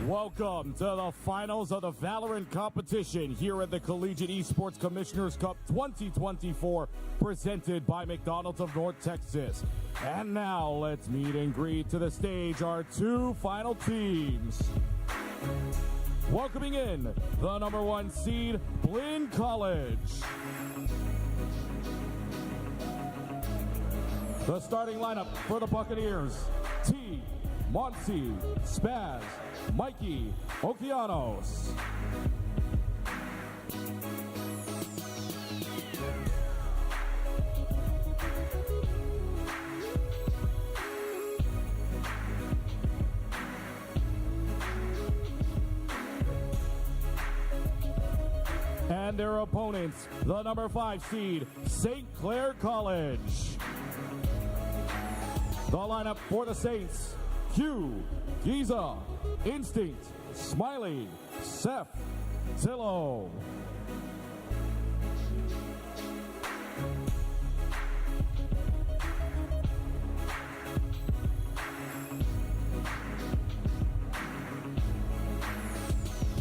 Welcome to the finals of the Valorant competition here at the Collegiate Esports Commissioners Cup 2024, presented by McDonald's of North Texas. And now let's meet and greet to the stage our two final teams. Welcoming in the number 1 seed, Blinn College. The starting lineup for the Buccaneers: T, Monty, Spaz, Mikey, Okeanos. And their opponents, the number 5 seed, St. Clair College. The lineup for the Saints: Q, Giza, Instinct, Smiley, Seth, Zillow.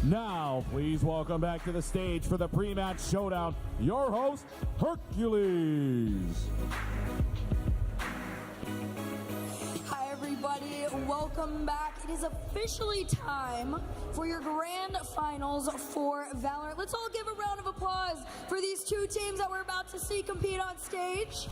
Now, please welcome back to the stage for the pre-match showdown, your host, Hercules. Welcome back. It is officially time for your grand finals for Valorant. Let's all give a round of applause for these two teams that we're about to see compete on stage.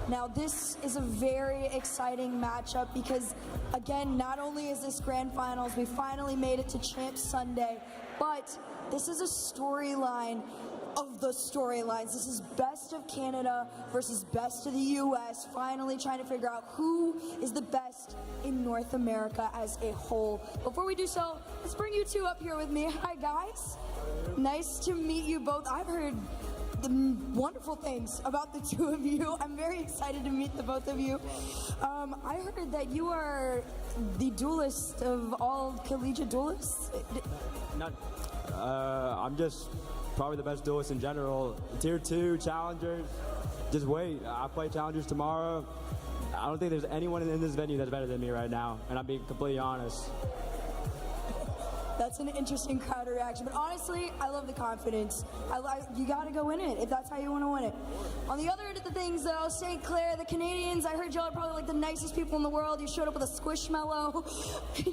Now, this is a very exciting matchup because, again, not only is this grand finals, we finally made it to Champs Sunday, but this is a storyline of the storylines. This is best of Canada versus best of the US, finally trying to figure out who is the best in North America as a whole. Before we do so, let's bring you two up here with me. Hi guys, nice to meet you both. I've heard the wonderful things about the two of you. I'm very excited to meet the both of you. I heard that you are the duelist of all collegiate duelists. I'm just probably the best duelist in general. Tier 2 challengers, just wait. I play challengers tomorrow. I don't think there's anyone in this venue that's better than me right now, and I'm being completely honest. That's an interesting crowd reaction, but honestly, I love the confidence. You gotta go in it if that's how you want to win it. On the other end of the things though, St. Clair, the Canadians, I heard y'all are probably like the nicest people in the world. You showed up with a squishmallow.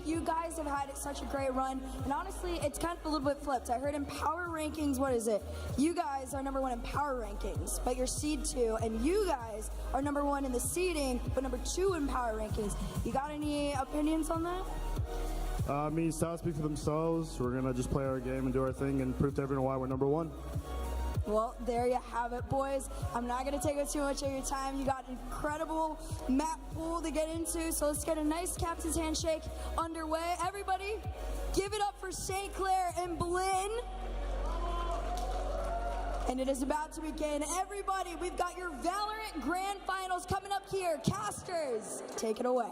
You guys have had such a great run, and honestly, it's kind of a little bit flipped. I heard in power rankings, what is it? You guys are number 1 in power rankings, but you're seed 2, and you guys are number 1 in the seeding, but number 2 in power rankings. You got any opinions on that? I mean, stats speak for themselves. We're going to just play our game and do our thing and prove to everyone why we're number 1. Well, there you have it, boys. I'm not going to take up too much of your time. You got an incredible map pool to get into, so let's get a nice captain's handshake underway. Everybody, give it up for St. Clair and Blinn. And it is about to begin. Everybody, we've got your Valorant Grand Finals coming up here. Casters, take it away.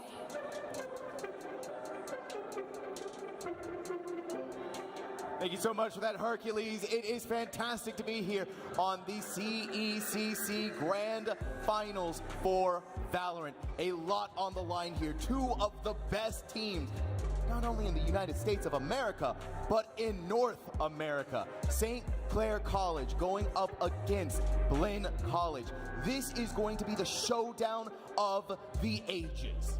Thank you so much for that, Hercules. It is fantastic to be here on the CECC Grand Finals for Valorant. A lot on the line here. 2 of the best teams, not only in the United States of America, but in North America. St. Clair College going up against Blinn College. This is going to be the showdown of the ages.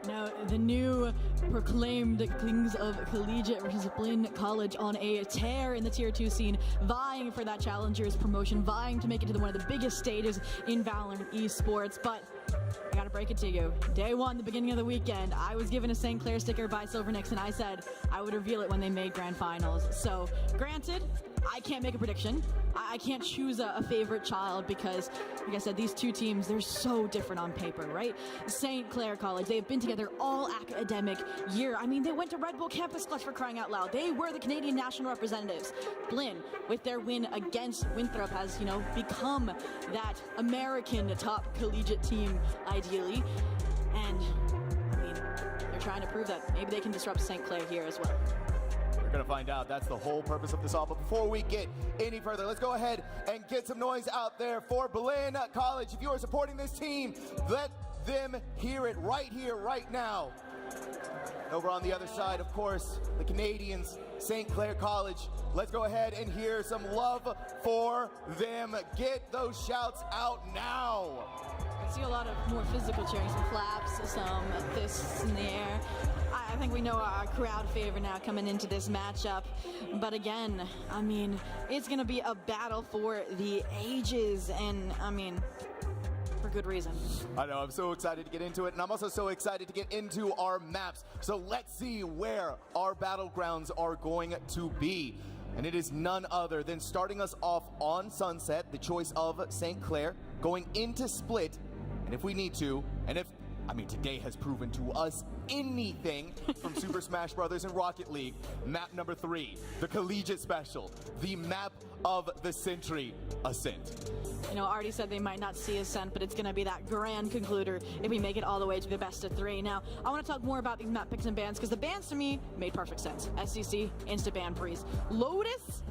Now, the new proclaimed Kings of Collegiate versus Blinn College on a tear in the Tier 2 scene, vying for that Challengers promotion, vying to make it to one of the biggest stages in Valorant esports. But I gotta break it to you. Day 1, the beginning of the weekend, I was given a St. Clair sticker by Silvernix, and I said I would reveal it when they made Grand Finals. So, granted, I can't make a prediction. I can't choose a favorite child because, like I said, these two teams, they're so different on paper, right? St. Clair College, they've been together all academic year. I mean, they went to Red Bull Campus Clutch for crying out loud. They were the Canadian national representatives. Blinn, with their win against Winthrop, has, become that American top collegiate team, ideally. And, I mean, they're trying to prove that maybe they can disrupt St. Clair here as well. We're going to find out. That's the whole purpose of this all. But before we get any further, let's go ahead and get some noise out there for Blinn College. If you are supporting this team, let them hear it right here, right now. Over on the other side, of course, the Canadians, St. Clair College. Let's go ahead and hear some love for them. Get those shouts out now. I see a lot of more physical cheering, some claps, some fists in the air. I think we know our crowd favor now coming into this matchup. But again, I mean, it's going to be a battle for the ages. And, I mean, for good reason. I know, I'm so excited to get into it, and I'm also so excited to get into our maps. So let's see where our battlegrounds are going to be. And it is none other than starting us off on Sunset, the choice of St. Clair, going into Split, and if we need to, and if, I mean, today has proven to us anything from Super Smash Brothers and Rocket League, map number 3, the Collegiate Special, the map of the Century, Ascent. You know, already said they might not see Ascent, but it's going to be that grand concluder if we make it all the way to the best of 3. Now, I want to talk more about these map picks and bans, because the bans to me made perfect sense. SCC, insta-ban Breeze. Lotus?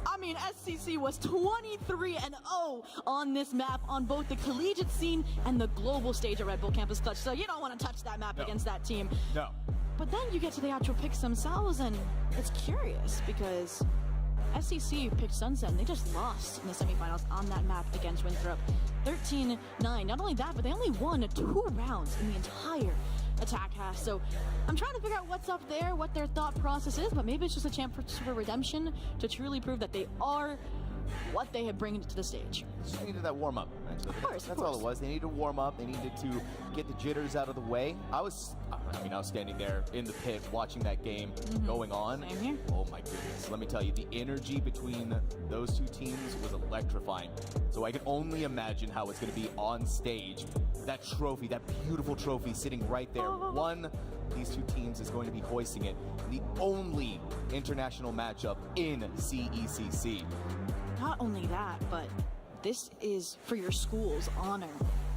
I mean, SCC was 23-0 on this map on both the collegiate scene and the global stage at Red Bull Campus Clutch, so you don't want to touch that map against that team. No. But then you get to the actual picks themselves, and it's curious, because SEC picked Sunset, and they just lost in the semifinals on that map against Winthrop. 13-9. Not only that, but they only won 2 rounds in the entire attack half. So I'm trying to figure out what's up there, what their thought process is, but maybe it's just a chance for redemption to truly prove that they are what they have bring to the stage. They needed that warm up. Of course, That's all it was. They needed to warm up. They needed to get the jitters out of the way. I was standing there in the pit watching that game going on. Same here. Oh my goodness. Let me tell you, the energy between those two teams was electrifying. So I can only imagine how it's going to be on stage. That trophy, that beautiful trophy sitting right there. One, these two teams is going to be hoisting it. The only international matchup in CECC. Not only that, but this is for your school's honor.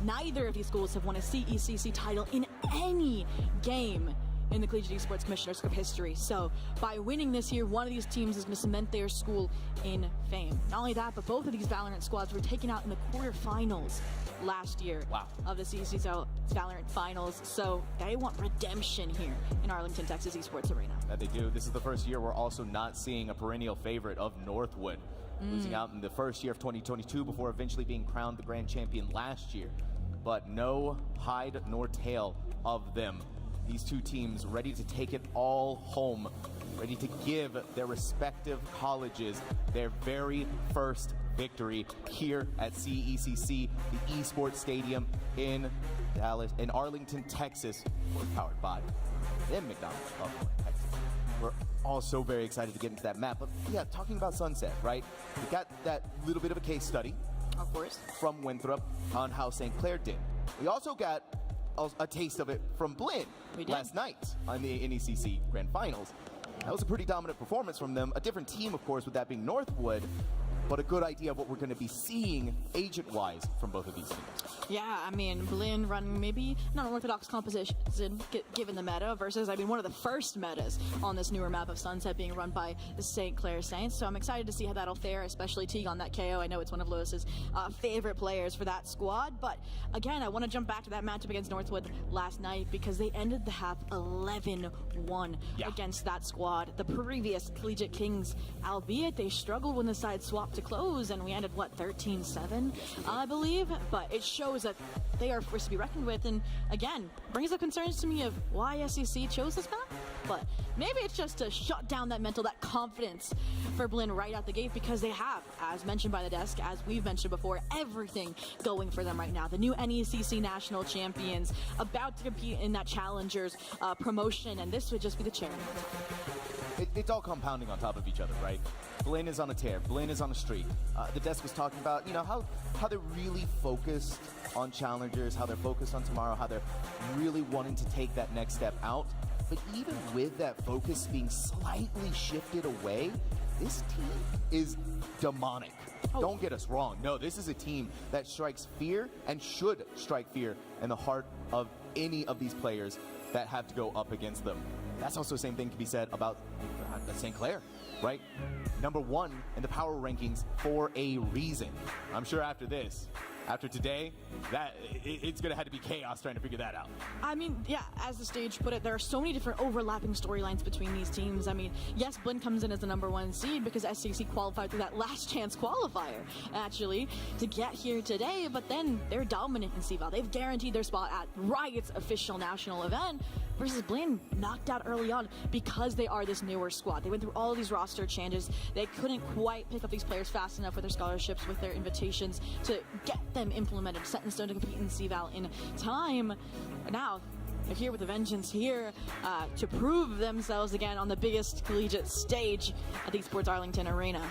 Neither of these schools have won a CECC title in any game in the Collegiate Esports Commissioner's Cup history. So by winning this year, one of these teams is going to cement their school in fame. Not only that, but both of these Valorant squads were taken out in the quarterfinals last year of the CECC Valorant finals. So they want redemption here in Arlington, Texas Esports Arena. That they do. This is the first year we're also not seeing a perennial favorite of Northwood. Losing out in the first year of 2022 before eventually being crowned the grand champion last year. But no hide nor tail of them. These two teams ready to take it all home, ready to give their respective colleges their very first victory here at CECC, the Esports Stadium in Arlington, Texas. We're powered by McDonald's of Texas. We're also very excited to get into that map. But yeah, talking about Sunset, right? We got that little bit of a case study, Of course. from Winthrop on how St. Clair did. We also got a taste of it from Blinn last night on the NECC Grand Finals. That was a pretty dominant performance from them. A different team, of course, with that being Northwood, but a good idea of what we're going to be seeing agent-wise from both of these teams. Yeah, I mean, Blinn running maybe not an orthodox composition given the meta versus, I mean, one of the first metas on this newer map of Sunset being run by the St. Clair Saints. So I'm excited to see how that'll fare, especially Teague on that KO. I know it's one of Lewis's favorite players for that squad. But again, I want to jump back to that matchup against Northwood last night because they ended the half 11-1 against that squad. The previous Collegiate Kings, albeit they struggled when the side swapped to close, and we ended, what, 13-7, I believe? But it shows that they are a force to be reckoned with, and again, brings up concerns to me of why SEC chose this map, but maybe it's just to shut down that mental, that confidence for Blinn right out the gate, because they have, as mentioned by the desk, as we've mentioned before, everything going for them right now. The new NECC national champions, about to compete in that Challengers promotion, and this would just be the cherry. It's all compounding on top of each other, right? Blinn is on a tear. Blinn is on a streak. The desk was talking about, you know, how they're really focused on Challengers, how they're focused on tomorrow, how they're really wanting to take that next step out. But even with that focus being slightly shifted away, this team is demonic. Don't get us wrong. No, this is a team that strikes fear and should strike fear in the heart of any of these players that have to go up against them. That's also the same thing can be said about St. Clair, right? Number 1 in the power rankings for a reason. I'm sure after this, after today, it's going to have to be chaos trying to figure that out. I mean, yeah, as the stage put it, there are so many different overlapping storylines between these teams. I mean, yes, Blinn comes in as the #1 seed because SCC qualified through that last chance qualifier, actually, to get here today, but then they're dominant in CVAL. They've guaranteed their spot at Riot's official national event, versus Blinn knocked out early on because they are this newer squad. They went through all these roster changes. They couldn't quite pick up these players fast enough with their scholarships, with their invitations to get them implemented, set in stone to compete in CVAL in time. Now, they're here with a vengeance here to prove themselves again on the biggest collegiate stage at the Esports Arlington Arena.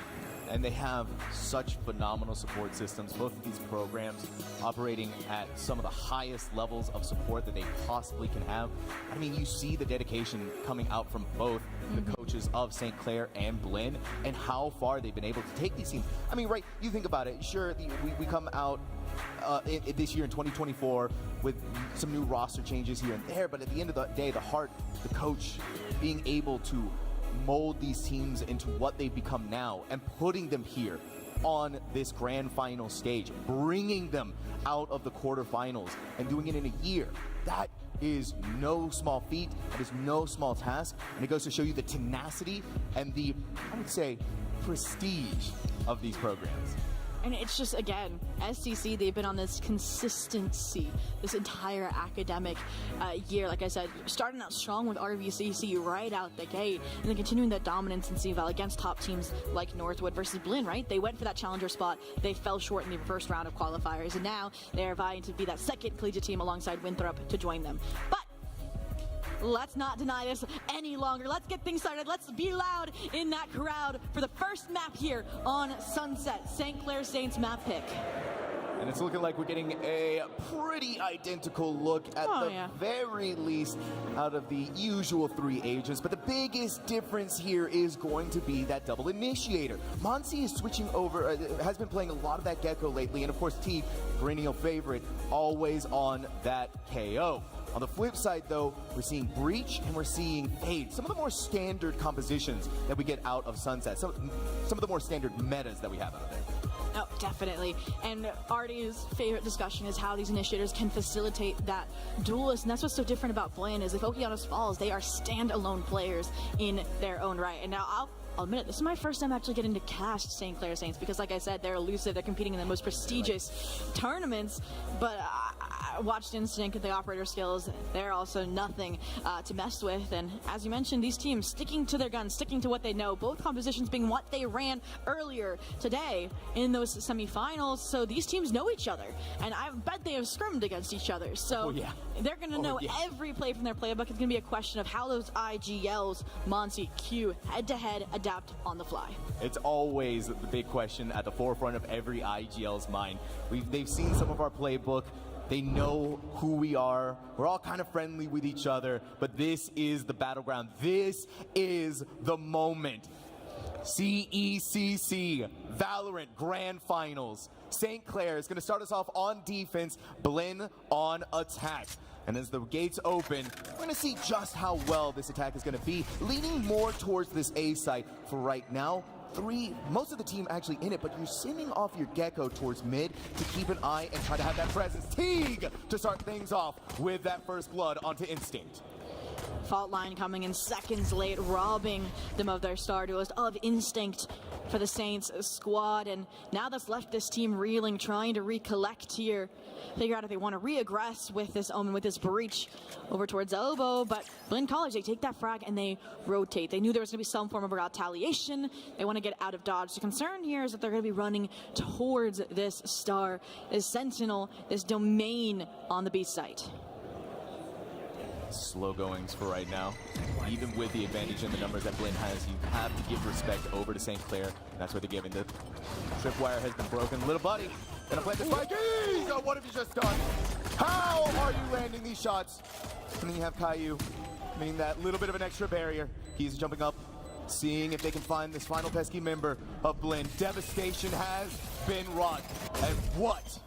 And they have such phenomenal support systems, both of these programs operating at some of the highest levels of support that they possibly can have. I mean, you see the dedication coming out from both the coaches of St. Clair and Blinn, and how far they've been able to take these teams. I mean, right, you think about it, sure, we come out this year in 2024 with some new roster changes here and there, but at the end of the day, the heart, the coach being able to mold these teams into what they've become now and putting them here on this grand final stage, bringing them out of the quarterfinals and doing it in a year. That is no small feat. That is no small task. And it goes to show you the tenacity and the, I would say, prestige of these programs. And it's just, again, SCC, they've been on this consistency this entire academic year. Like I said, starting out strong with RVCC right out the gate, and then continuing that dominance in CVAL against top teams like Northwood versus Blinn, right? They went for that challenger spot. They fell short in the first round of qualifiers, and now they're vying to be that second collegiate team alongside Winthrop to join them. But let's not deny this any longer. Let's get things started. Let's be loud in that crowd for the first map here on Sunset, St. Clair Saints map pick. And it's looking like we're getting a pretty identical look at very least out of the usual 3 agents. But the biggest difference here is going to be that double initiator. Monsi is switching over, has been playing a lot of that Gecko lately. And of course, T, perennial favorite, always on that KO. On the flip side, though, we're seeing Breach and we're seeing Fade. Some of the more standard compositions that we get out of Sunset. Some of the more standard metas that we have out of there. Oh, definitely. And Artie's favorite discussion is how these initiators can facilitate that duelist. And that's what's so different about Blinn is if Okeanos falls, they are standalone players in their own right. And now I'll admit it, this is my first time actually getting to cast St. Clair Saints because, like I said, they're elusive. They're competing in the most prestigious tournaments. But I watched Instinct, the operator skills. They're also nothing to mess with. And as you mentioned, these teams sticking to their guns, sticking to what they know. Both compositions being what they ran earlier today in those semifinals. So these teams know each other. And I bet they have scrimmed against each other. So they're going to know every play from their playbook. It's going to be a question of how those IGLs, Monsi, Q, head-to-head, adapt on the fly. It's always the big question at the forefront of every IGL's mind. They've seen some of our playbook. They know who we are. We're all kind of friendly with each other, but this is the battleground. This is the moment. CECC Valorant Grand Finals. St. Clair is going to start us off on defense, Blinn on attack. And as the gates open, we're going to see just how well this attack is going to be, leaning more towards this A site for right now. Most of the team actually in it, but you're sending off your Gecko towards mid to keep an eye and try to have that presence. Teague to start things off with that first blood onto Instinct. Fault line coming in seconds late, robbing them of their star duelist, of Instinct for the Saints squad. And now that's left this team reeling, trying to recollect here, figure out if they want to re-aggress with this Omen, with this Breach over towards Elbow. But Blinn College, they take that frag and they rotate. They knew there was going to be some form of retaliation. They want to get out of dodge. The concern here is that they're going to be running towards this star, this Sentinel, this domain on the B site. Slow goings for right now. Even with the advantage in the numbers that Blinn has, you have to give respect over to St. Clair. That's what they're giving. The tripwire has been broken. Little buddy, gonna plant the spike. Oh, what have you just done? How are you landing these shots? And then you have Caillou, meaning that little bit of an extra barrier. He's jumping up, seeing if they can find this final pesky member of Blinn. Devastation has been wrought. And what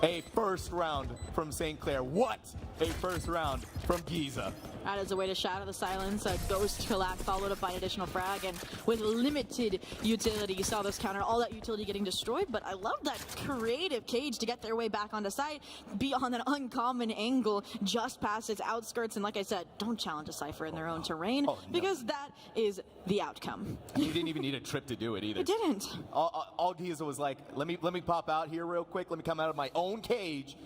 a first round from St. Clair. What a first round from Giza. That is a way to shatter the silence. A ghost collapse followed up by an additional frag, and with limited utility, you saw this counter, all that utility getting destroyed, but I love that creative Cage to get their way back onto site, be on an uncommon angle just past its outskirts, and like I said, don't challenge a Cypher in their own terrain, because that is the outcome. You didn't even need a trip to do it either. It didn't. All Giza was like, let me pop out here real quick, let me come out of my own cage,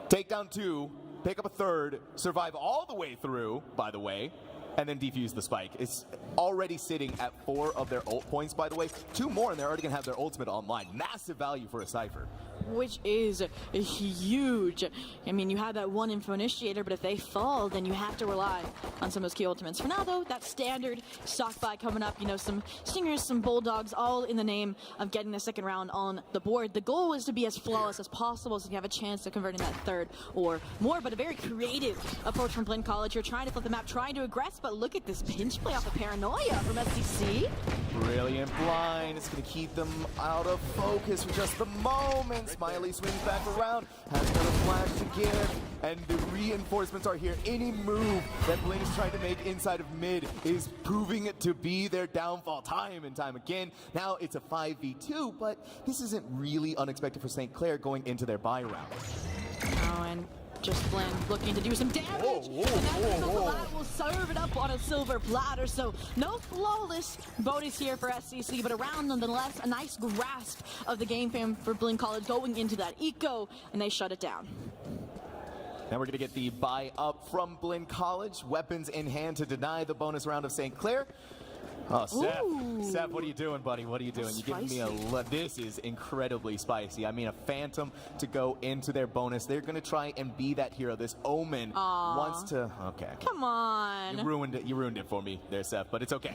take down 2, pick up a 3rd, survive all the way through, by the way, and then defuse the spike. It's already sitting at 4 of their ult points, by the way. 2 more, and they're already going to have their ultimate online. Massive value for a Cypher. Which is huge. I mean, you have that one info initiator, but if they fall, then you have to rely on some of those key ultimates. For now, though, that standard stock buy coming up, you know, some Stingers, some Bulldogs, all in the name of getting the second round on the board. The goal is to be as flawless as possible so you have a chance of converting that 3rd or more, but a very creative approach from Blinn College. You're trying to flip the map, trying to aggress, but look at this pinch play off of Paranoia from SECC. Brilliant blind. It's going to keep them out of focus for just the moment. Smiley swings back around, has another flash to give, and the reinforcements are here. Any move that Blinn is trying to make inside of mid is proving it to be their downfall time and time again. Now it's a 5v2, but this isn't really unexpected for St. Clair going into their bye round. Oh, and just Blinn looking to do some damage, and that Vlad will serve it up on a silver platter. So no flawless bonus here for SCC, but around nonetheless, a nice grasp of the game plan for Blinn College going into that eco, and they shut it down. Now we're going to get the buy up from Blinn College. Weapons in hand to deny the bonus round of St. Clair. Oh, Seth. Ooh. Seth, what are you doing, buddy? What are you doing? That's You're giving me this is incredibly spicy. I mean, a Phantom to go into their bonus. They're going to try and be that hero. This Omen wants to... Okay. Come on. You ruined it for me there, Seth, but it's okay.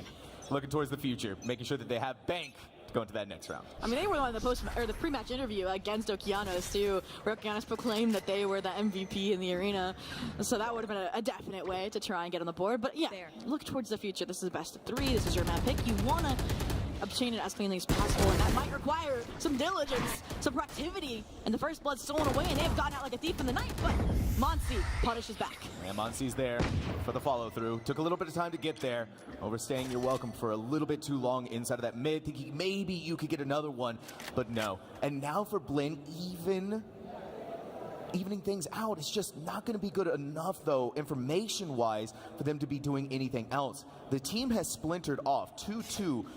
Looking towards the future, making sure that they have bank to go into that next round. I mean, they were on the pre-match interview against Okeanos too, where Okeanos proclaimed that they were the MVP in the arena. So that would have been a definite way to try and get on the board. But yeah, look towards the future. This is the best of 3. This is your map pick. You want to obtain it as cleanly as possible, and that might require some diligence, some proactivity, and the first blood stolen away, and they have gotten out like a thief in the night, but Monsi punishes back. And Monsi's there for the follow-through. Took a little bit of time to get there. Overstaying your welcome for a little bit too long inside of that mid, thinking maybe you could get another one, but no. And now for Blinn, evening things out, it's just not going to be good enough, though, information-wise, for them to be doing anything else. The team has splintered off 2-2,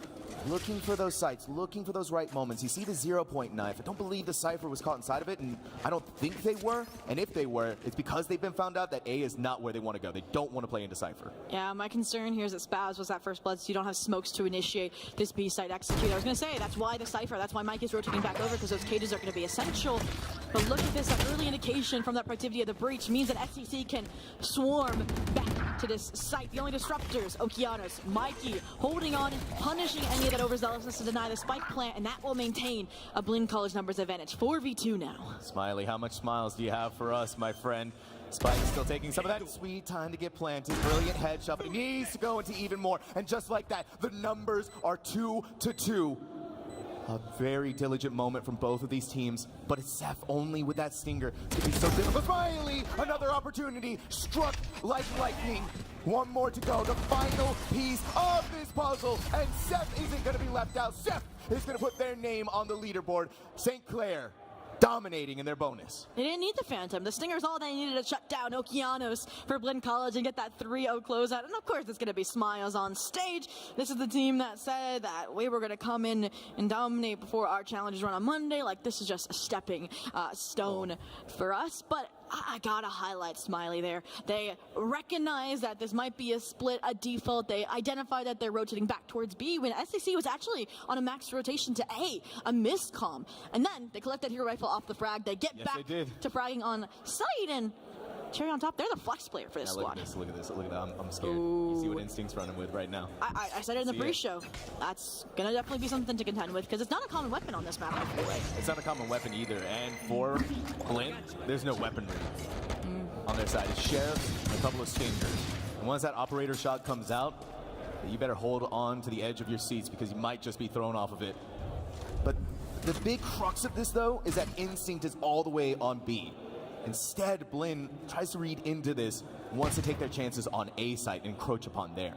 looking for those sites, looking for those right moments. You see the 0-point knife. I don't believe the Cypher was caught inside of it, and I don't think they were. And if they were, it's because they've been found out that A is not where they want to go. They don't want to play into Cypher. Yeah, my concern here is that Spaz was that first blood, so you don't have smokes to initiate this B site execute. I was going to say, that's why the Cypher, that's why Mike is rotating back over, because those cages are going to be essential. But look at this, that early indication from that productivity of the breach means that SCC can swarm back to this site. The only disruptors, Okeanos, Mikey, holding on, punishing any of that overzealousness to deny the spike plant, and that will maintain a Blinn College numbers advantage. 4v2 now. Smiley, how much smiles do you have for us, my friend? Spike is still taking some of that sweet time to get planted. Brilliant headshot, but he needs to go into even more. And just like that, the numbers are 2-2. A very diligent moment from both of these teams, but it's Seth only with that stinger to be so difficult. Finally, another opportunity struck like lightning. One more to go, the final piece of this puzzle, and Seth isn't going to be left out. Seth is going to put their name on the leaderboard. St. Clair dominating in their bonus. They didn't need the Phantom. The Stinger's all they needed to shut down Okeanos for Blinn College and get that 3-0 closeout. And of course, it's going to be smiles on stage. This is the team that said that we were going to come in and dominate before our challenges run on Monday. Like, this is just a stepping stone for us. But I gotta highlight Smiley there. They recognize that this might be a split, a default. They identify that they're rotating back towards B when SCC was actually on a max rotation to A miscomm. And then they collect that hero rifle off the frag. They get back to fragging on site, and cherry on top, they're the flex player for this squad. Look at this. I'm scared. You see what Instinct's running with right now. I said it in the pre-show. That's gonna definitely be something to contend with, because it's not a common weapon on this map, I feel like. It's not a common weapon either, and for Blinn, there's no weaponry on their side. It's Sheriffs and a couple of Stingers. And once that operator shot comes out, you better hold on to the edge of your seats, because you might just be thrown off of it. But the big crux of this, though, is that Instinct is all the way on B. Instead, Blinn tries to read into this, wants to take their chances on A site and encroach upon there.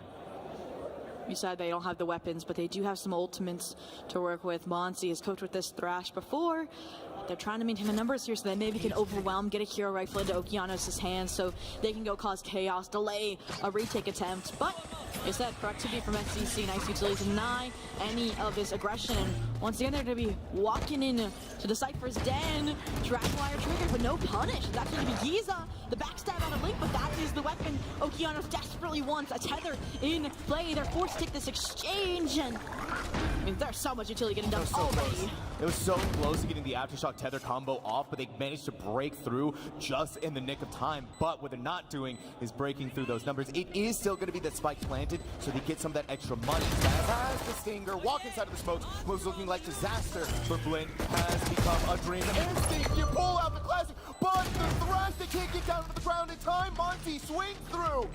You said they don't have the weapons, but they do have some ultimates to work with. Monty has coached with this Thrash before. They're trying to maintain the numbers here so that maybe can overwhelm, get a hero rifle into Okeanos' hands so they can go cause chaos, delay a retake attempt. But they said productivity from SCC, nice utility to deny any of this aggression. And once again, they're going to be walking in to the Cypher's den. Dragwire triggered, but no punish. It's actually going to be Giza, the backstab out of Link, but that is the weapon Okeanos desperately wants. A tether in play. They're forced to take this exchange, and I mean, there's so much utility getting done already. It was so close to getting the Aftershock tether combo off, but they managed to break through just in the nick of time. But what they're not doing is breaking through those numbers. It is still going to be that spike planted, so they get some of that extra money. Spaz has the stinger, walk inside of the smokes. Moves looking like disaster for Blinn. Has become a dream. Instinct, you pull out the classic, but the Thrash, they can't get down to the ground in time. Monty swings through.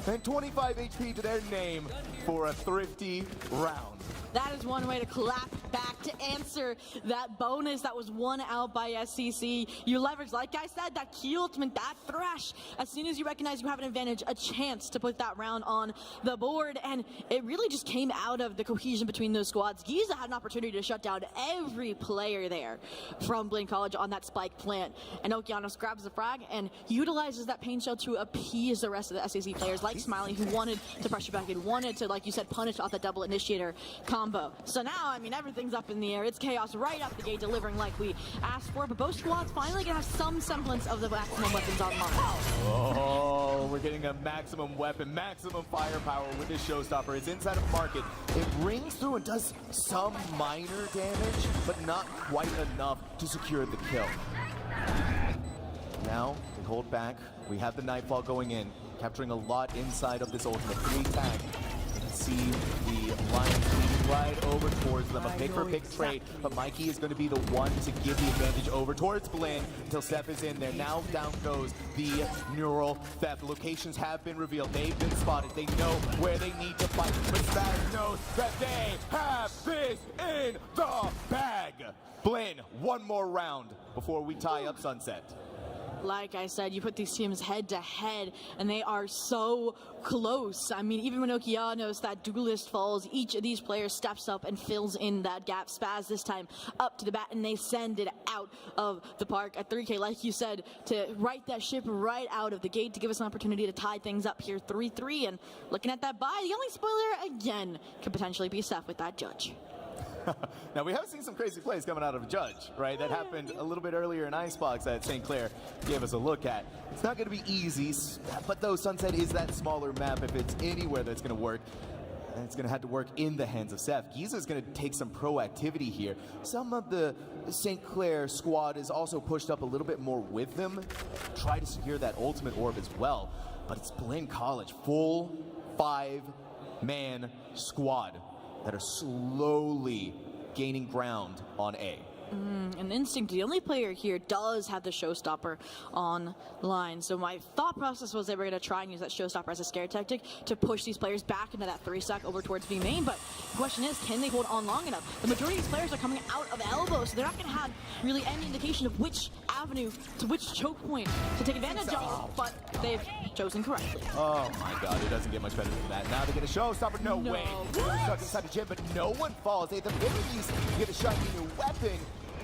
And 25 HP to their name for a thrifty round. That is one way to clap back to answer that bonus that was won out by SCC. You leverage, like I said, that key ultimate, that Thrash. As soon as you recognize you have an advantage, a chance to put that round on the board. And it really just came out of the cohesion between those squads. Giza had an opportunity to shut down every player there from Blinn College on that spike plant. And Okeanos grabs the frag and utilizes that pain shell to appease the rest of the SCC players, like Smiley, who wanted to pressure back and wanted to, like you said, punish off the double initiator combo. So now, I mean, everything's up in the air. It's chaos right up the gate, delivering like we asked for. But both squads finally gonna have some semblance of the maximum weapons online. Oh, we're getting a maximum weapon, maximum firepower with this showstopper. It's inside of market. It rings through and does some minor damage, but not quite enough to secure the kill. Now, we hold back. We have the Nightfall going in, capturing a lot inside of this ultimate. 3 tag. You can see the Lions leading right over towards them. A pick for pick trade, but Mikey is going to be the one to give the advantage over towards Blinn until Steph is in there. Now down goes the neural theft. Locations have been revealed. They've been spotted. They know where they need to fight. But Spaz knows that they have this in the bag. Blinn, one more round before we tie up Sunset. Like I said, you put these teams head to head, and they are so close. I mean, even when Okeanos, that duelist falls, each of these players steps up and fills in that gap. Spaz this time up to the bat, and they send it out of the park at 3K, like you said, to right that ship right out of the gate to give us an opportunity to tie things up here 3-3. And looking at that buy, the only spoiler, again, could potentially be Steph with that judge. Now, we have seen some crazy plays coming out of Judge, right? That happened a little bit earlier in Icebox that St. Clair gave us a look at. It's not going to be easy, but though Sunset is that smaller map, if it's anywhere that's going to work, and it's going to have to work in the hands of Seth. Giza's going to take some proactivity here. Some of the St. Clair squad is also pushed up a little bit more with them, try to secure that ultimate orb as well. But it's Blinn College, full 5-man squad that are slowly gaining ground on A. And Instinct, the only player here, does have the showstopper online. So my thought process was they were going to try and use that showstopper as a scare tactic to push these players back into that 3-stack over towards B main. But the question is, can they hold on long enough? The majority of these players are coming out of elbow, so they're not going to have really any indication of which avenue to which choke point to take advantage of, but they've chosen correctly. Oh my god, it doesn't get much better than that. Now they get a showstopper, no way. They're stuck inside the gym, but no one falls. They have the abilities to get a shiny new weapon.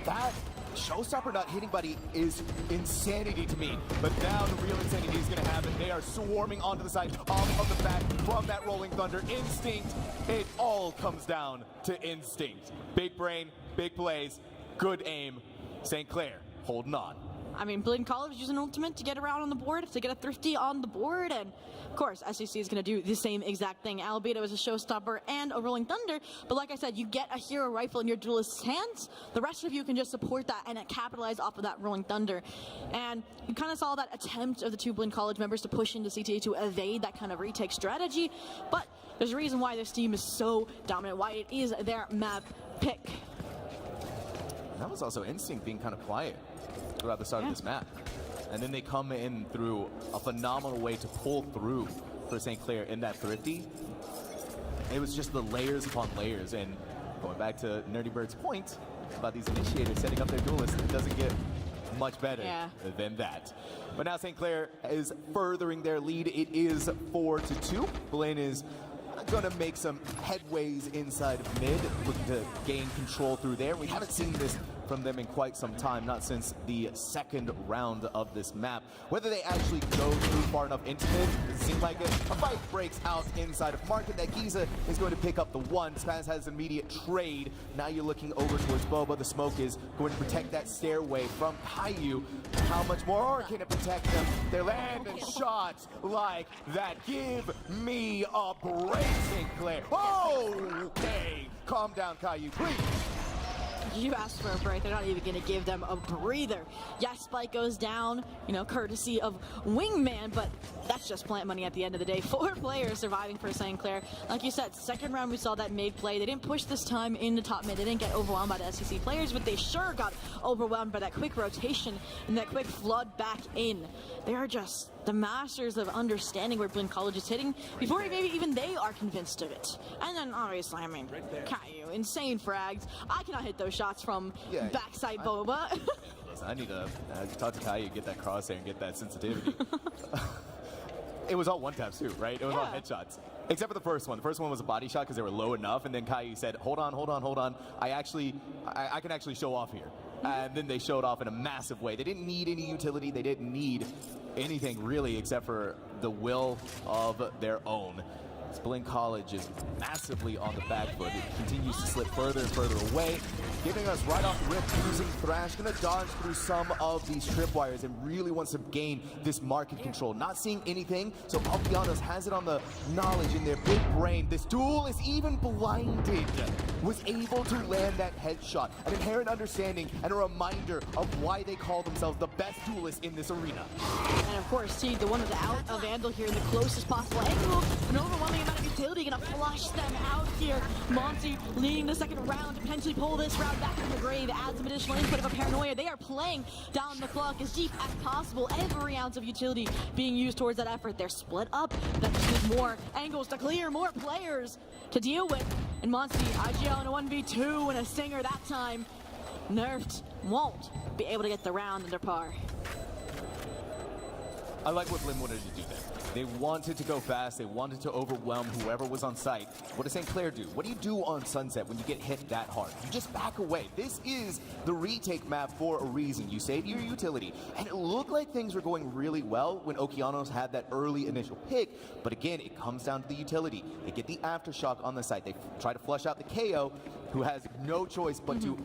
That showstopper not hitting buddy is insanity to me. But now the real insanity is going to happen. They are swarming onto the side off of the back from that rolling thunder. Instinct, it all comes down to instinct. Big brain, big plays, good aim. St. Clair holding on. I mean, Blinn College using ultimate to get around on the board, to get a thrifty on the board, and of course, SEC is going to do the same exact thing, albeit it was a showstopper and a rolling thunder, but like I said, you get a hero rifle in your duelist's hands, the rest of you can just support that and capitalize off of that rolling thunder, and you kind of saw that attempt of the 2 Blinn College members to push into CTA to evade that kind of retake strategy, but there's a reason why this team is so dominant, why it is their map pick. That was also Instinct being kind of quiet throughout the start of this map. And then they come in through a phenomenal way to pull through for St. Clair in that thrifty. It was just the layers upon layers. And going back to Nerdy Bird's point about these initiators setting up their duelists, it doesn't get much better Yeah. than that. But now St. Clair is furthering their lead. It is 4-2. Blinn is going to make some headways inside of mid, looking to gain control through there. We haven't seen this from them in quite some time, not since the second round of this map. Whether they actually go through far enough into mid, it seems like it. A fight breaks out inside of Market that Giza is going to pick up the one. Spaz has an immediate trade. Now you're looking over towards Boba. The smoke is going to protect that stairway from Caillou. How much more can it protect them? They're landing shots like that. Give me a break, St. Clair. Okay, calm down, Caillou, please. You asked for a break. They're not even going to give them a breather. Yes, Spike goes down, you know, courtesy of Wingman, but that's just plant money at the end of the day. 4 players surviving for St. Clair. Like you said, second round we saw that mid play. They didn't push this time in the top mid. They didn't get overwhelmed by the SEC players, but they sure got overwhelmed by that quick rotation and that quick flood back in. They are just the masters of understanding where Blinn College is hitting before maybe even they are convinced of it. And then obviously, I mean, Caillou, insane frags. I cannot hit those shots from backside Boba. Listen, I need to talk to Caillou, get that crosshair and get that sensitivity. It was all one taps too, right? It was all headshots. Except for the first one. The first one was a body shot because they were low enough, and then Caillou said, hold on. I can actually show off here. And then they showed off in a massive way. They didn't need any utility. They didn't need anything really except for the will of their own. Blinn College is massively on the back foot. It continues to slip further and further away, giving us right off the rip using Thrash. Gonna dodge through some of these tripwires and really wants to gain this market control. Not seeing anything, so Alpianos has it on the knowledge in their big brain. This duel is even blinded. Was able to land that headshot. An inherent understanding and a reminder of why they call themselves the best duelists in this arena. And of course, T, the one with the out of Vandal here in the closest possible angle. An overwhelming amount of utility gonna flush them out here. Monty leading the second round to potentially pull this round back from the grave. Add some additional input of a paranoia. They are playing down the clock as deep as possible. Every ounce of utility being used towards that effort. They're split up. That just gives more angles to clear, more players to deal with. And Monty, IGL in a 1v2 and a Stinger that time. Nerfed won't be able to get the round under par. I like what Blinn wanted to do there. They wanted to go fast. They wanted to overwhelm whoever was on site. What does St. Clair do? What do you do on Sunset when you get hit that hard? You just back away. This is the retake map for a reason. You save your utility. And it looked like things were going really well when Okeanos had that early initial pick. But again, it comes down to the utility. They get the aftershock on the site. They try to flush out the KO, who has no choice but to,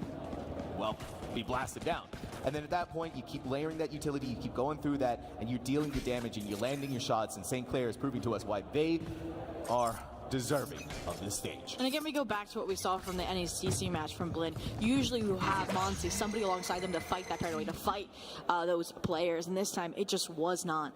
well, be blasted down. And then at that point, you keep layering that utility, you keep going through that, and you're dealing the damage, and you're landing your shots, and St. Clair is proving to us why they are deserving of this stage. And again, we go back to what we saw from the NECC match from Blinn. Usually you have Monty, somebody alongside them to fight that paranoia, to fight those players, and this time it just was not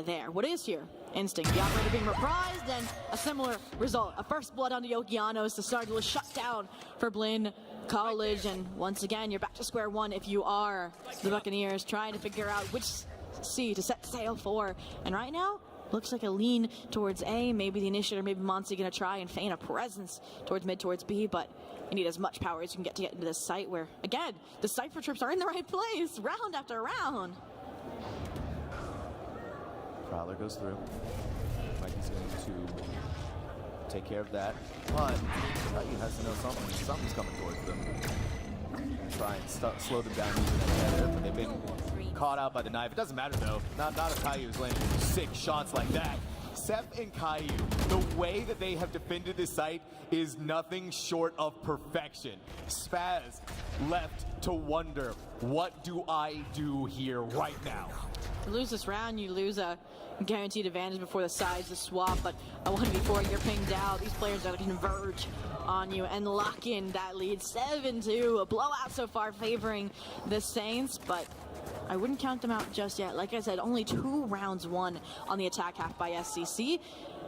there. What is here? Instinct. The operator being reprised, and a similar result. A first blood on the Okeanos. The start was shut down for Blinn College, and once again, you're back to square one if you are the Buccaneers, trying to figure out which C to set sail for. And right now, looks like a lean towards A. Maybe the initiator, maybe Monty gonna try and feign a presence towards mid, towards B, but you need as much power as you can get to get into this site where, again, the Cypher trips are in the right place, round after round. Prowler goes through. Mikey's going to take care of that, but he has to know something's coming towards them. Try and slow them down using that tether, but they've been caught out by the knife. It doesn't matter though. Not if Caillou is landing 6 shots like that. Seth and Caillou, the way that they have defended this site is nothing short of perfection. Spaz left to wonder, what do I do here right now? You lose this round, you lose a guaranteed advantage before the sides to swap, but a 1v4, you're pinged out. These players are going to converge on you and lock in that lead. 7-2, a blowout so far favoring the Saints, but I wouldn't count them out just yet. Like I said, only 2 rounds won on the attack half by SCC,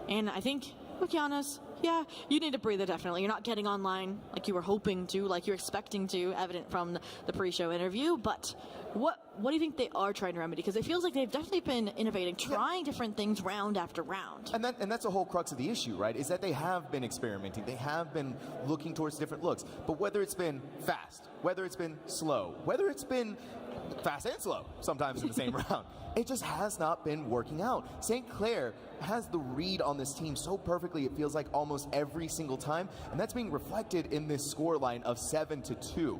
and I think Okeanos, yeah, you need a breather, definitely. You're not getting online like you were hoping to, like you're expecting to, evident from the pre-show interview, but what what do you think they are trying to remedy? Because it feels like they've definitely been innovating, trying different things round after round. And that's the whole crux of the issue, right? Is that they have been experimenting. They have been looking towards different looks. But whether it's been fast, whether it's been slow, whether it's been fast and slow sometimes in the same round, it just has not been working out. St. Clair has the read on this team so perfectly, it feels like almost every single time, and that's being reflected in this scoreline of 7-2.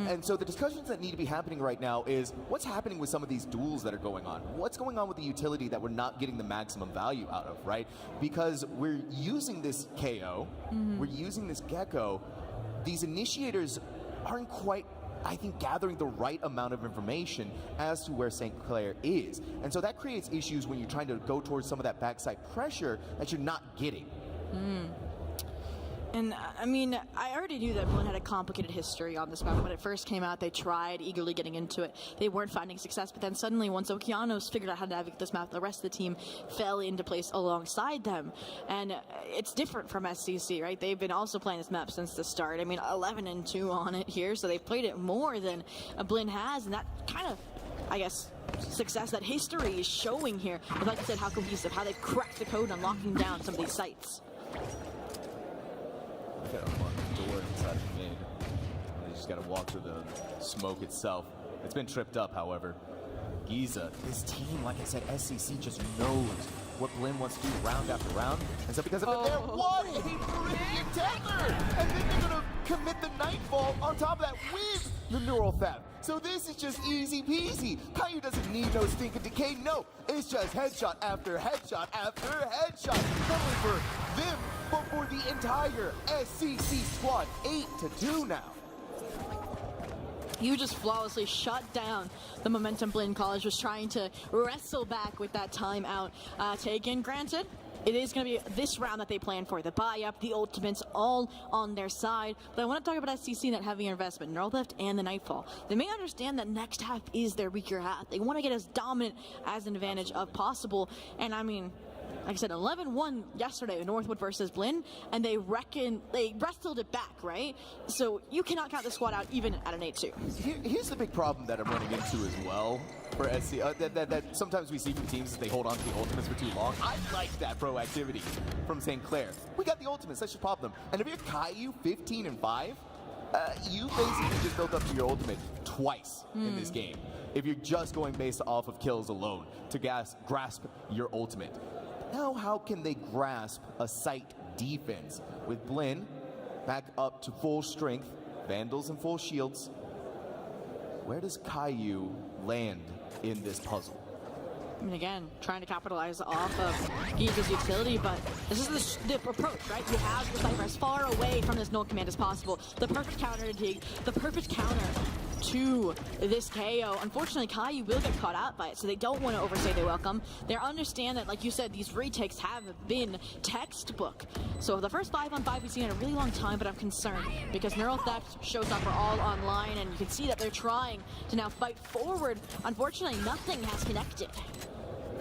And so the discussions that need to be happening right now is what's happening with some of these duels that are going on? What's going on with the utility that we're not getting the maximum value out of, right? Because we're using this KO, we're using this Gecko, these initiators aren't quite, I think, gathering the right amount of information as to where St. Clair is. And so that creates issues when you're trying to go towards some of that backside pressure that you're not getting. And I mean, I already knew that Blinn had a complicated history on this map. When it first came out, they tried eagerly getting into it. They weren't finding success, but then suddenly, once Okeanos figured out how to navigate this map, the rest of the team fell into place alongside them. And it's different from SCC, right? They've been also playing this map since the start. I mean, 11-2 on it here, so they've played it more than Blinn has, and that kind of, I guess, success, that history is showing here. But like I said, how cohesive, how they've cracked the code on locking down some of these sites. Gotta unlock the door inside of the mid. They just gotta walk through the smoke itself. It's been tripped up, however. Giza, this team, like I said, SCC just knows what Blinn wants to do round after round. And so because of it, they're 1 brilliant tether! And then they're gonna commit the Nightfall on top of that with the Neural Theft. So this is just easy peasy. Caillou doesn't need no stinking decay. No, it's just headshot after headshot after headshot. Not only for them, but for the entire SCC squad. 8-2 now. You just flawlessly shut down the momentum Blinn College was trying to wrestle back with that timeout taken. Granted, it is going to be this round that they plan for. The buy-up, the ultimates, all on their side. But I want to talk about SCC and that heavy investment, Neural Theft and the Nightfall. They may understand that next half is their weaker half. They want to get as dominant as an advantage of possible. And I mean, like I said, 11-1 yesterday, Northwood versus Blinn, and they wrestled it back, right? So you cannot count the squad out even at an 8-2. Here's the big problem that I'm running into as well for SC. That sometimes we see from teams that they hold on to the ultimates for too long. I like that proactivity from St. Clair. We got the ultimates, let's just pop them. And if you're Caillou 15-5, you basically just built up to your ultimate twice in this game. If you're just going based off of kills alone to grasp your ultimate. Now how can they grasp a site defense with Blinn back up to full strength, Vandals and full shields? Where does Caillou land in this puzzle? I mean, again, trying to capitalize off of Giza's utility, but this is the approach, right? You have your sniper as far away from this null command as possible. The perfect counter to Dig, the perfect counter to this KO. Unfortunately, Caillou will get caught out by it, so they don't want to overstay their welcome. They understand that, like you said, these retakes have been textbook. So the first 5-on-5 we've seen in a really long time, but I'm concerned because Neural Theft shows up are all online, and you can see that they're trying to now fight forward. Unfortunately, nothing has connected.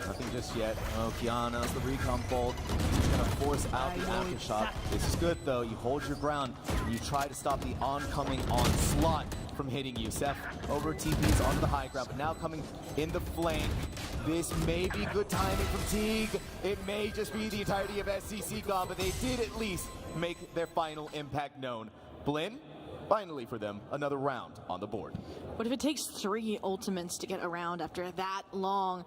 Nothing just yet. Okeanos, the recon bolt. He's going to force out the aftershock. This is good, though. You hold your ground, and you try to stop the oncoming onslaught from hitting you. Seth over TPs onto the high ground, but now coming in the flank. This may be good timing from Teague. It may just be the entirety of SCC gone, but they did at least make their final impact known. Blinn, finally for them, another round on the board. What if it takes 3 ultimates to get around after that long?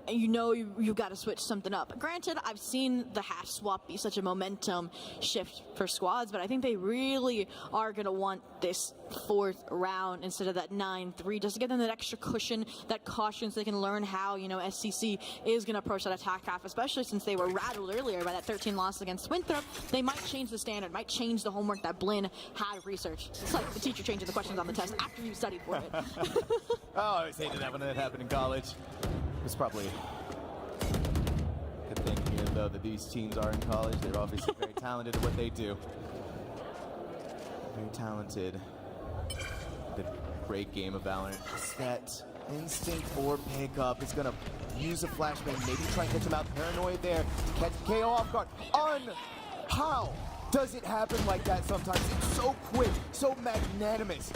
You know you've got to switch something up. Granted, I've seen the half swap be such a momentum shift for squads, but I think they really are going to want this 4th round instead of that 9-3, just to give them that extra cushion, that caution, so they can learn how, you know, SCC is going to approach that attack half, especially since they were rattled earlier by that 13 loss against Winthrop. They might change the standard, might change the homework that Blinn had researched. It's like the teacher changing the questions on the test after you studied for it. Oh, I always hated that when it happened in college. It's probably a good thing here, though, that these teams are in college. They're obviously very talented at what they do. Very talented. The great game of Valorant. That instinct or pickup is going to use a flashbang, maybe try and catch him out. Paranoid there. Catch KO off guard. How does it happen like that sometimes? It's so quick, so magnanimous.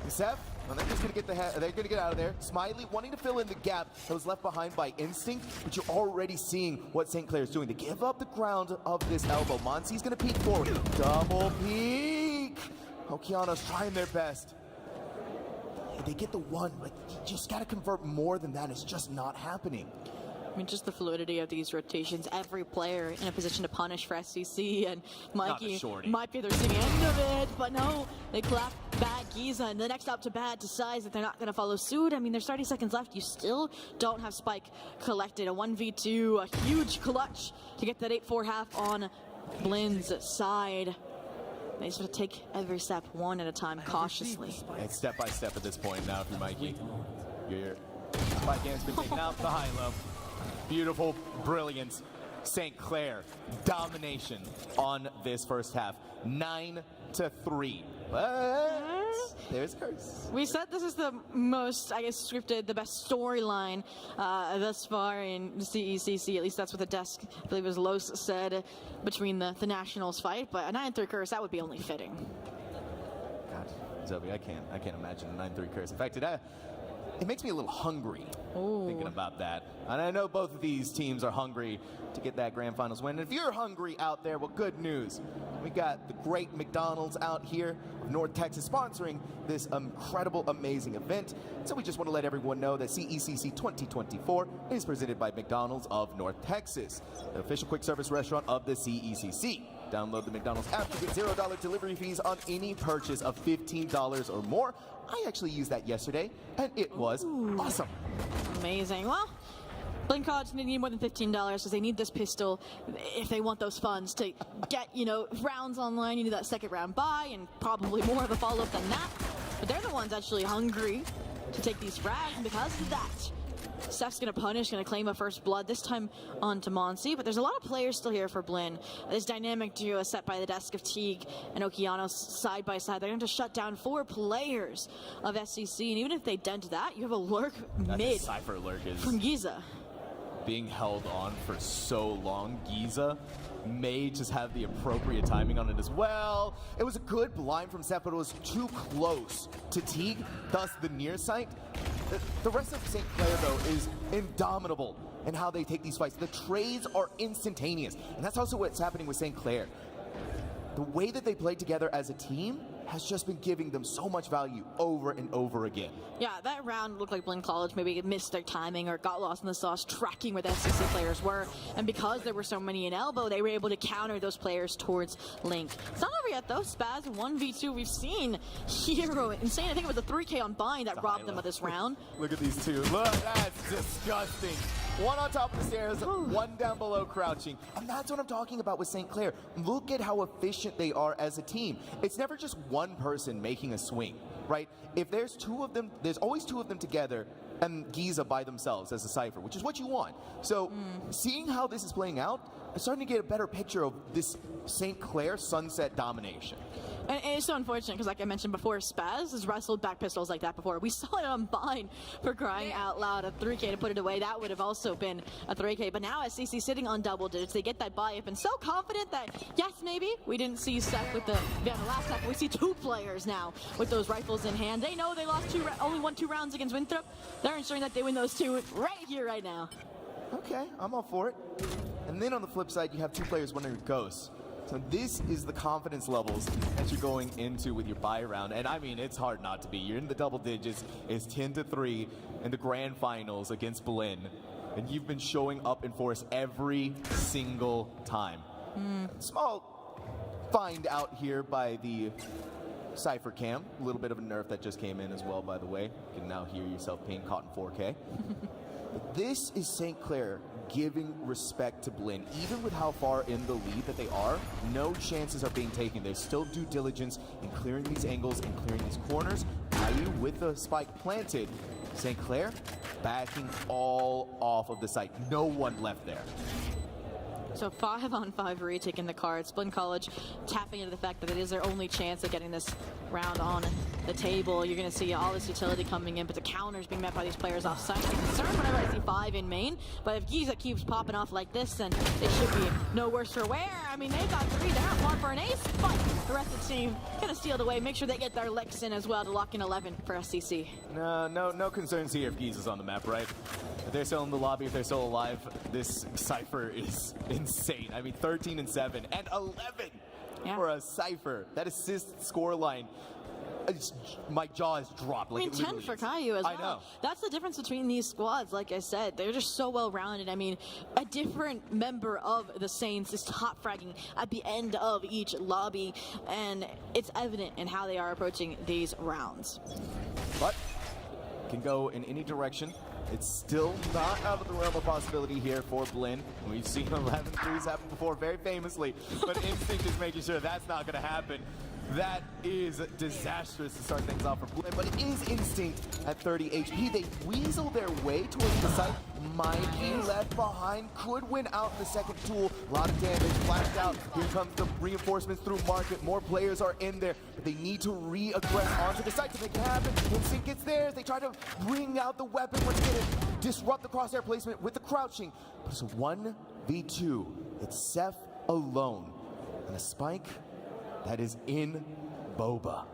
Seth, Well, they're just gonna get they're gonna get out of there. Smiley wanting to fill in the gap that was left behind by Instinct, but you're already seeing what St. Clair is doing. They give up the ground of this elbow. Monsi's gonna peek forward. Double peek. Okeanos trying their best. They get the one, but you just gotta convert more than that. It's just not happening. I mean, just the fluidity of these rotations. Every player in a position to punish for SCC, and Mikey might be the receiving end of it, but no, they clap back Giza, and the next up to bat decides that they're not going to follow suit. I mean, there's 30 seconds left. You still don't have Spike collected. A 1v2, a huge clutch to get that 8-4 half on Blinn's side. They just have to take every step one at a time, cautiously. It's step by step at this point now if you're Mikey. Your Spike game's been taken out the high-low. Beautiful brilliance. St. Clair domination on this first half. 9-3. But there's curse. We said this is the most, I guess, scripted, the best storyline thus far in CECC. At least that's what the desk, I believe it was Los, said between the Nationals fight. But a 9-3 curse, that would be only fitting. God, Zoe, I can't imagine a 9-3 curse. In fact, it makes me a little hungry thinking about that. And I know both of these teams are hungry to get that grand finals win. And if you're hungry out there, well, good news. We got the great McDonald's out here of North Texas sponsoring this incredible, amazing event. So we just want to let everyone know that CECC 2024 is presented by McDonald's of North Texas, the official quick service restaurant of the CECC. Download the McDonald's app to get $0 delivery fees on any purchase of $15 or more. I actually used that yesterday, and it was awesome. Amazing. Well, Blinn College need more than $15 because they need this pistol if they want those funds to get, rounds online. You need that second round buy and probably more of a follow-up than that. But they're the ones actually hungry to take these frags, and because of that, Steph's going to punish, going to claim a first blood, this time on to Monsi. But there's a lot of players still here for Blinn. This dynamic duo is set by the desk of Teague and Okeanos side by side. They're going to shut down 4 players of SCC. And even if they dent that, you have a lurk mid Cypher lurk is from Giza. being held on for so long. Giza may just have the appropriate timing on it as well. It was a good blind from Seth, but it was too close to Teague, thus the near sight. The rest of St. Clair, though, is indomitable in how they take these fights. The trades are instantaneous, and that's also what's happening with St. Clair. The way that they play together as a team has just been giving them so much value over and over again. Yeah, that round looked like Blinn College maybe missed their timing or got lost in the sauce tracking where the SCC players were. And because there were so many in elbow, they were able to counter those players towards Link. It's not over yet, though. Spaz 1v2. We've seen Hero. Insane. I think it was the 3K on Bind that robbed them of this round. Look at these two. Look, that's disgusting. One on top of the stairs, one down below crouching. And that's what I'm talking about with St. Clair. Look at how efficient they are as a team. It's never just one person making a swing, right? If there's 2 of them, there's always 2 of them together and Giza by themselves as a Cypher, which is what you want. So seeing how this is playing out, I'm starting to get a better picture of this St. Clair Sunset domination. And it's so unfortunate because, like I mentioned before, Spaz has wrestled back pistols like that before. We saw it on Bind for crying out loud. A 3K to put it away. That would have also been a 3K. But now SCC sitting on double digits. They get that buy up and so confident that, yes, maybe. We didn't see Steph with the last half. We see 2 players now with those rifles in hand. They know they lost only won 2 rounds against Winthrop. They're ensuring that they win those 2 right here, right now. Okay, I'm all for it. And then on the flip side, you have 2 players winning Ghosts. So this is the confidence levels that you're going into with your buy round. And I mean, it's hard not to be. You're in the double digits. It's 10-3 in the grand finals against Blinn. And you've been showing up in force every single time. Small find out here by the Cypher cam. A little bit of a nerf that just came in as well, by the way. You can now hear yourself being caught in 4K. This is St. Clair giving respect to Blinn. Even with how far in the lead that they are, no chances are being taken. There's still due diligence in clearing these angles and clearing these corners. IU with the spike planted. St. Clair backing all off of the site. No one left there. So 5-on-5 retake in the cards. Blinn College tapping into the fact that it is their only chance of getting this round on the table. You're going to see all this utility coming in, but the counters being met by these players off site. I'm concerned whenever I see 5 in main, but if Giza keeps popping off like this, then it should be no worse for wear. I mean, they've got 3 there, 1 for an ace, but the rest of the team going to steal it away, make sure they get their licks in as well to lock in 11 for SCC. No concerns here if Giza's on the map, right? If they're still in the lobby, if they're still alive, this Cypher is insane. I mean, 13 and 7 and 11 for a Cypher. That assist scoreline. My jaw is dropped. I mean, 10 for Caillou as well. I know. That's the difference between these squads. Like I said, they're just so well-rounded. I mean, a different member of the Saints is top fragging at the end of each lobby, and it's evident in how they are approaching these rounds. But can go in any direction. It's still not out of the realm of possibility here for Blinn. We've seen 11 threes happen before very famously, but Instinct is making sure that's not going to happen. That is disastrous to start things off for Blinn, but it is Instinct at 30 HP. They weasel their way towards the site. Mikey left behind, could win out in the second tool. A lot of damage flashed out. Here comes the reinforcements through market. More players are in there, but they need to re-aggress onto the site to make it happen. Instinct gets theirs. They try to bring out the weapon once again and disrupt the crosshair placement with the crouching. But it's a 1v2. It's Seth alone. And a spike that is in Boba.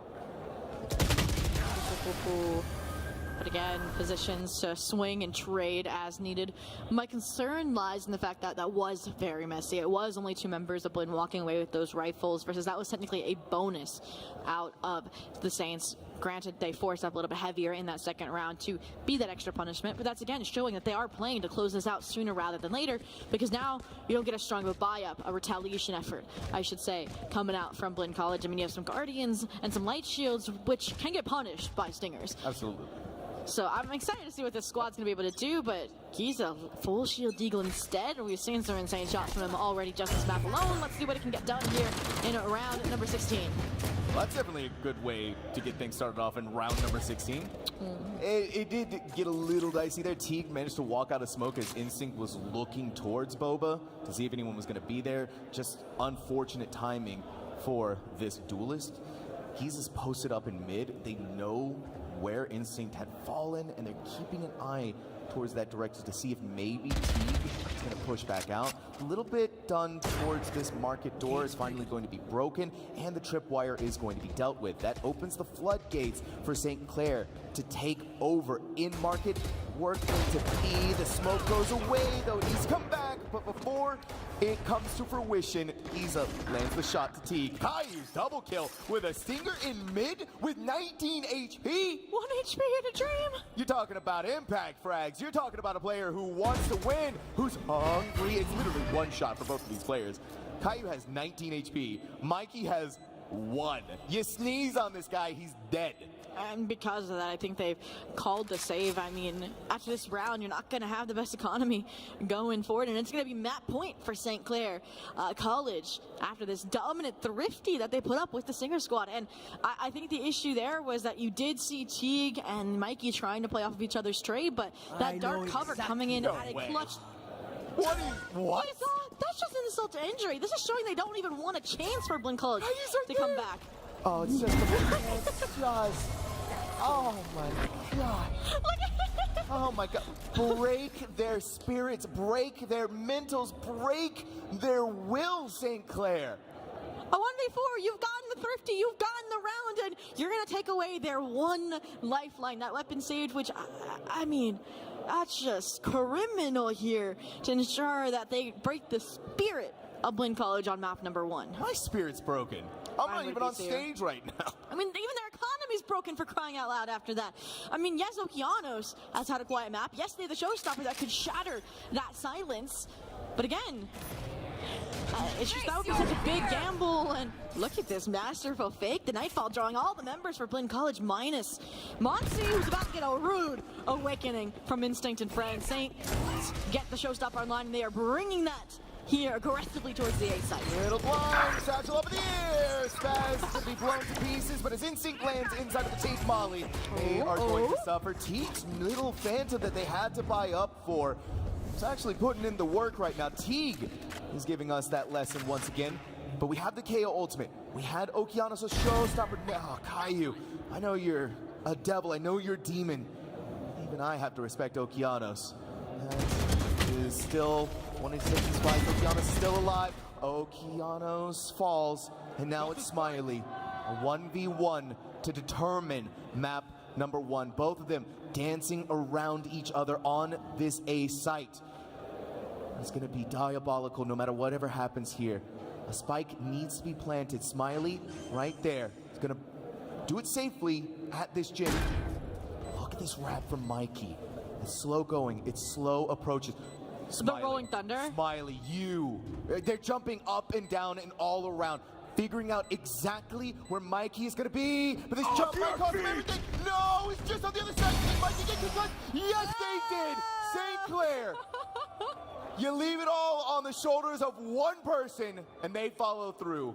But again, positions to swing and trade as needed. My concern lies in the fact that that was very messy. It was only 2 members of Blinn walking away with those rifles versus that was technically a bonus out of the Saints. Granted, they forced up a little bit heavier in that second round to be that extra punishment, but that's again showing that they are playing to close this out sooner rather than later, because now you don't get a strong of a buy-up, a retaliation effort, I should say, coming out from Blinn College. I mean, you have some Guardians and some Light Shields, which can get punished by Stingers. Absolutely. So I'm excited to see what this squad's going to be able to do, but Giza, full shield deagle instead. We've seen some insane shots from him already just this map alone. Let's see what it can get done here in round number 16. Well, that's definitely a good way to get things started off in round number 16. It did get a little dicey there. Teague managed to walk out of smoke as Instinct was looking towards Boba to see if anyone was going to be there. Just unfortunate timing for this duelist. He's just posted up in mid. They know where Instinct had fallen, and they're keeping an eye towards that direction to see if maybe Teague is going to push back out. A little bit done towards this market door is finally going to be broken, and the tripwire is going to be dealt with. That opens the floodgates for St. Clair to take over in market. Working to P. The smoke goes away, though. It needs to come back, but before it comes to fruition, Iza lands the shot to Teague. Caillou's double kill with a stinger in mid with 19 HP. 1 HP in a dream. You're talking about impact frags. You're talking about a player who wants to win, who's hungry. It's literally one shot for both of these players. Caillou has 19 HP. Mikey has 1. You sneeze on this guy, he's dead. And because of that, I think they've called the save. I mean, after this round, you're not going to have the best economy going forward, and it's going to be map point for St. Clair College after this dominant thrifty that they put up with the Singer squad. And I think the issue there was that you did see Teague and Mikey trying to play off of each other's trade, but that dark cover coming in at a clutch. What? What is that? That's just an insult to injury. This is showing they don't even want a chance for Blinn College to come back. Oh, it's just oh my god. Oh my god. Break their spirits, break their mentals, break their will, St. Clair. A 1v4, you've gotten the thrifty, you've gotten the round, and you're going to take away their one lifeline, that weapon saved, which, I mean, that's just criminal here to ensure that they break the spirit of Blinn College on map number 1. My spirit's broken. I'm not even on stage right now. I mean, even their economy's broken for crying out loud after that. I mean, yes, Okeanos has had a quiet map. Yes, they have the showstopper that could shatter that silence. But again, it's just that would be such a big gamble. And look at this masterful fake. The Nightfall drawing all the members for Blinn College minus Monty, who's about to get a rude awakening from Instinct and friends. Saint get the showstopper online, and they are bringing that here aggressively towards the A side. Little blind, satchel up in the air. Spaz to be blown to pieces, but as Instinct lands inside of the Teague Molly, they are going to suffer. Teague's little Phantom that they had to buy up for, it's actually putting in the work right now. Teague is giving us that lesson once again. But we have the KO ultimate. We had Okeanos a showstopper. Now, Caillou, I know you're a devil. I know you're a demon. Even I have to respect Okeanos. That is still one of his fights. Okeanos is still alive. Okeanos falls, and now it's Smiley. A 1v1 to determine map number 1. Both of them dancing around each other on this A site. It's going to be diabolical no matter whatever happens here. A spike needs to be planted. Smiley right there. He's going to do it safely at this gym. Look at this wrap from Mikey. It's slow going. It's slow approaches. Smiley, the Rolling Thunder? Smiley, you. They're jumping up and down and all around, figuring out exactly where Mikey is going to be. But this jump might cost him everything. No, it's just on the other side. Did Mikey get concussed? Yes, they did. St. Clair. You leave it all on the shoulders of one person, and they follow through.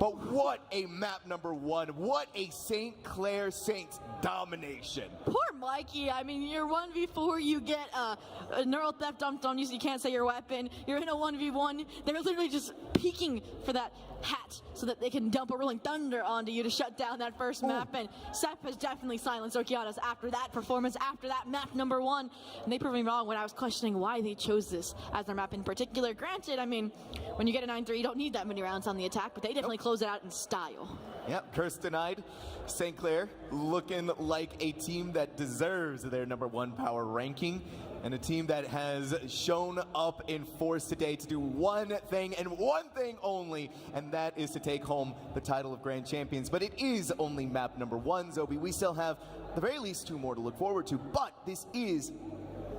But what a map number 1. What a St. Clair Saints domination. Poor Mikey. I mean, you're 1v4, you get a neural theft dumped on you so you can't say your weapon. You're in a 1v1. They're literally just peeking for that hat so that they can dump a Rolling Thunder onto you to shut down that first map. And Sep has definitely silenced Okeanos after that performance, after that map number 1. And they proved me wrong when I was questioning why they chose this as their map in particular. Granted, I mean, when you get a 9-3, you don't need that many rounds on the attack, but they definitely close it out in style. Yep, curse denied. St. Clair looking like a team that deserves their number 1 power ranking, and a team that has shown up in force today to do one thing and one thing only, and that is to take home the title of Grand Champions. But it is only map number 1, Zobi. We still have at the very least 2 more to look forward to, but this is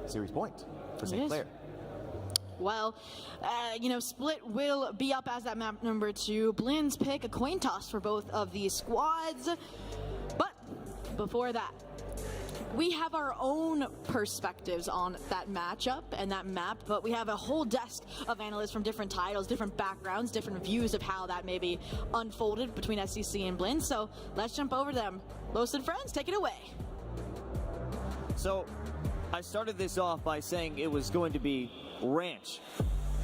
series point for St. Clair. Well, you know, Split will be up as that map number 2. Blinn's pick, a coin toss for both of these squads. But before that, we have our own perspectives on that matchup and that map, but we have a whole desk of analysts from different titles, different backgrounds, different views of how that maybe unfolded between SCC and Blinn. So let's jump over to them. Los and friends, take it away. So I started this off by saying it was going to be Ranch,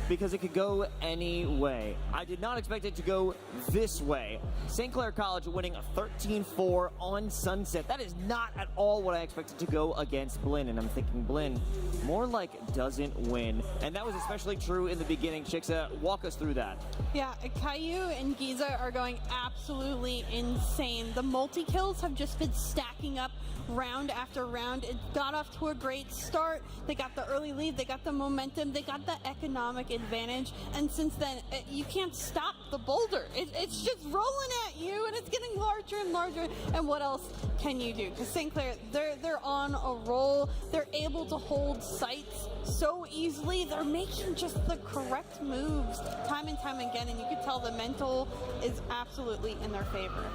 because it could go any way. I did not expect it to go this way. St. Clair College winning 13-4 on Sunset. That is not at all what I expected to go against Blinn, and I'm thinking Blinn more like doesn't win. And that was especially true in the beginning. Chixa, walk us through that. Yeah, Caillou and Giza are going absolutely insane. The multi-kills have just been stacking up round after round. It got off to a great start. They got the early lead, they got the momentum, they got the economic advantage, and since then you can't stop the boulder. It's just rolling at you, and it's getting larger and larger. And what else can you do? Because St. Clair, they're on a roll. They're able to hold sites so easily. They're making just the correct moves time and time again, and you could tell the mental is absolutely in their favor.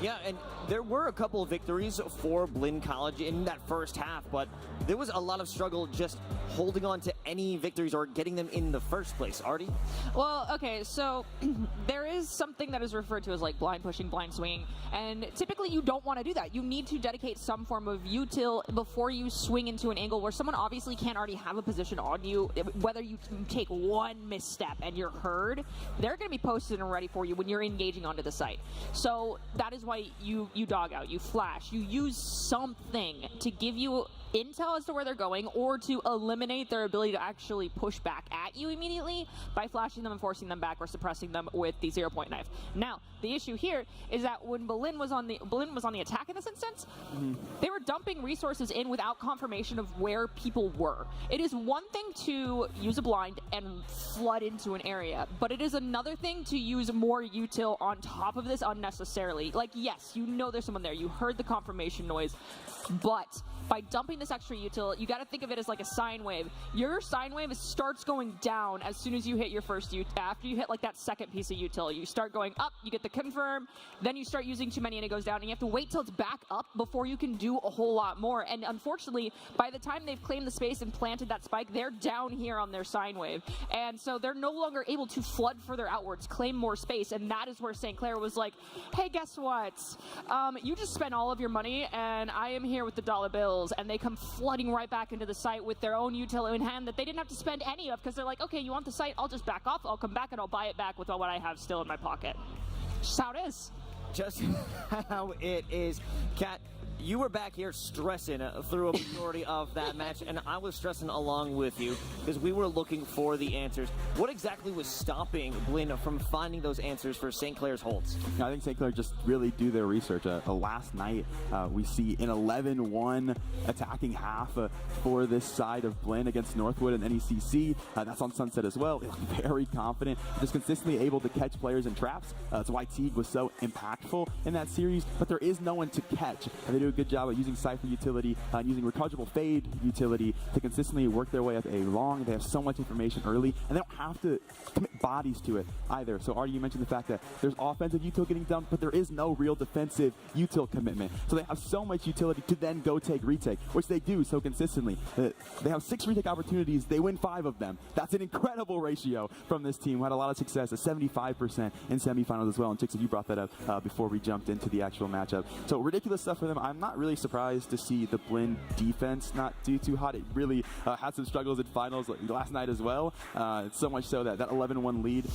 Yeah, and there were a couple of victories for Blinn College in that first half, but there was a lot of struggle just holding on to any victories or getting them in the first place. Artie? Well, okay, so there is something that is referred to as like blind pushing, blind swinging, and typically you don't want to do that. You need to dedicate some form of util before you swing into an angle where someone obviously can't already have a position on you. Whether you take one misstep and you're heard, they're going to be posted and ready for you when you're engaging onto the site. So that is why you dog out, you flash, you use something to give you intel as to where they're going, or to eliminate their ability to actually push back at you immediately by flashing them and forcing them back or suppressing them with the 0-point knife. Now, the issue here is that when Blinn was on the attack in this instance, they were dumping resources in without confirmation of where people were. It is one thing to use a blind and flood into an area, but it is another thing to use more util on top of this unnecessarily. Like, yes, you know there's someone there, you heard the confirmation noise, but by dumping this extra util, you got to think of it as like a sine wave. Your sine wave starts going down as soon as you hit your first util. After you hit like that second piece of util, you start going up, you get the confirm, then you start using too many and it goes down, and you have to wait till it's back up before you can do a whole lot more. And unfortunately, by the time they've claimed the space and planted that spike, they're down here on their sine wave. And so they're no longer able to flood further outwards, claim more space, and that is where St. Clair was like, hey, guess what? You just spent all of your money, and I am here with the dollar bill. kills, and they come flooding right back into the site with their own util in hand that they didn't have to spend any of, because they're like, okay, you want the site? I'll just back off. I'll come back and I'll buy it back with what I have still in my pocket. Just how it is. Just how it is. Kat, you were back here stressing through a majority of that match, and I was stressing along with you because we were looking for the answers. What exactly was stopping Blinn from finding those answers for St. Clair's holds? I think St. Clair just really do their research. Last night, we see an 11-1 attacking half for this side of Blinn against Northwood and ECC. That's on Sunset as well. They look very confident, just consistently able to catch players in traps. That's why Teague was so impactful in that series, but there is no one to catch. And they do a good job of using Cypher utility and using rechargeable fade utility to consistently work their way up a long. They have so much information early, and they don't have to commit bodies to it either. So Artie, you mentioned the fact that there's offensive util getting dumped, but there is no real defensive util commitment. So they have so much utility to then go take retake, which they do so consistently. They have 6 retake opportunities. They win 5 of them. That's an incredible ratio from this team who had a lot of success, a 75% in semifinals as well. And Chicks, you brought that up before we jumped into the actual matchup. So ridiculous stuff for them. I'm not really surprised to see the Blinn defense not do too hot. It really had some struggles in finals last night as well. So much so that 11-1 lead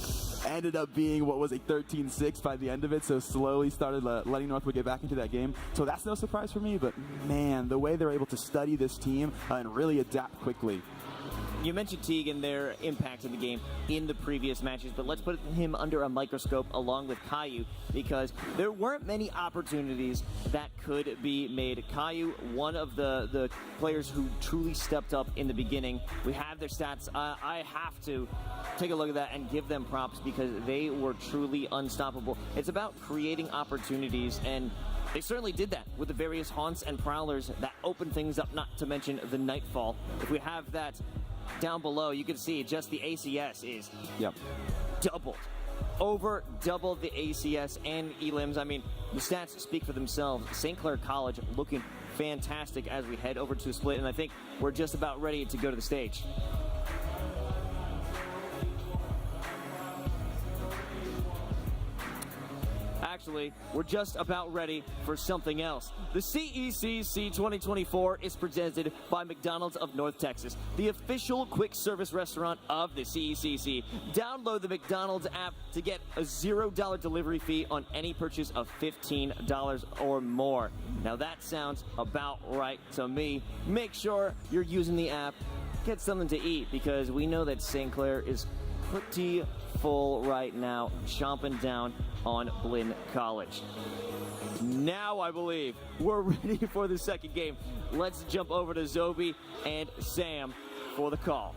ended up being what was a 13-6 by the end of it. So slowly started letting Northwood get back into that game. So that's no surprise for me. But man, the way they're able to study this team and really adapt quickly. You mentioned Teague and their impact in the game in the previous matches, but let's put him under a microscope along with Caillou, because there weren't many opportunities that could be made. Caillou, one of the players who truly stepped up in the beginning. We have their stats. I have to take a look at that and give them props because they were truly unstoppable. It's about creating opportunities, and they certainly did that with the various haunts and prowlers that opened things up, not to mention the Nightfall. If we have that down below, you can see just the ACS is doubled. Over double the ACS and elims. I mean, the stats speak for themselves. St. Clair College looking fantastic as we head over to a split, and I think we're just about ready to go to the stage. Actually, we're just about ready for something else. The CECC 2024 is presented by McDonald's of North Texas, the official quick service restaurant of the CECC. Download the McDonald's app to get a $0 delivery fee on any purchase of $15 or more. Now that sounds about right to me. Make sure you're using the app. Get something to eat, because we know that St. Clair is pretty full right now, chomping down on Blinn College. Now I believe we're ready for the second game. Let's jump over to Zobi and Sam for the call.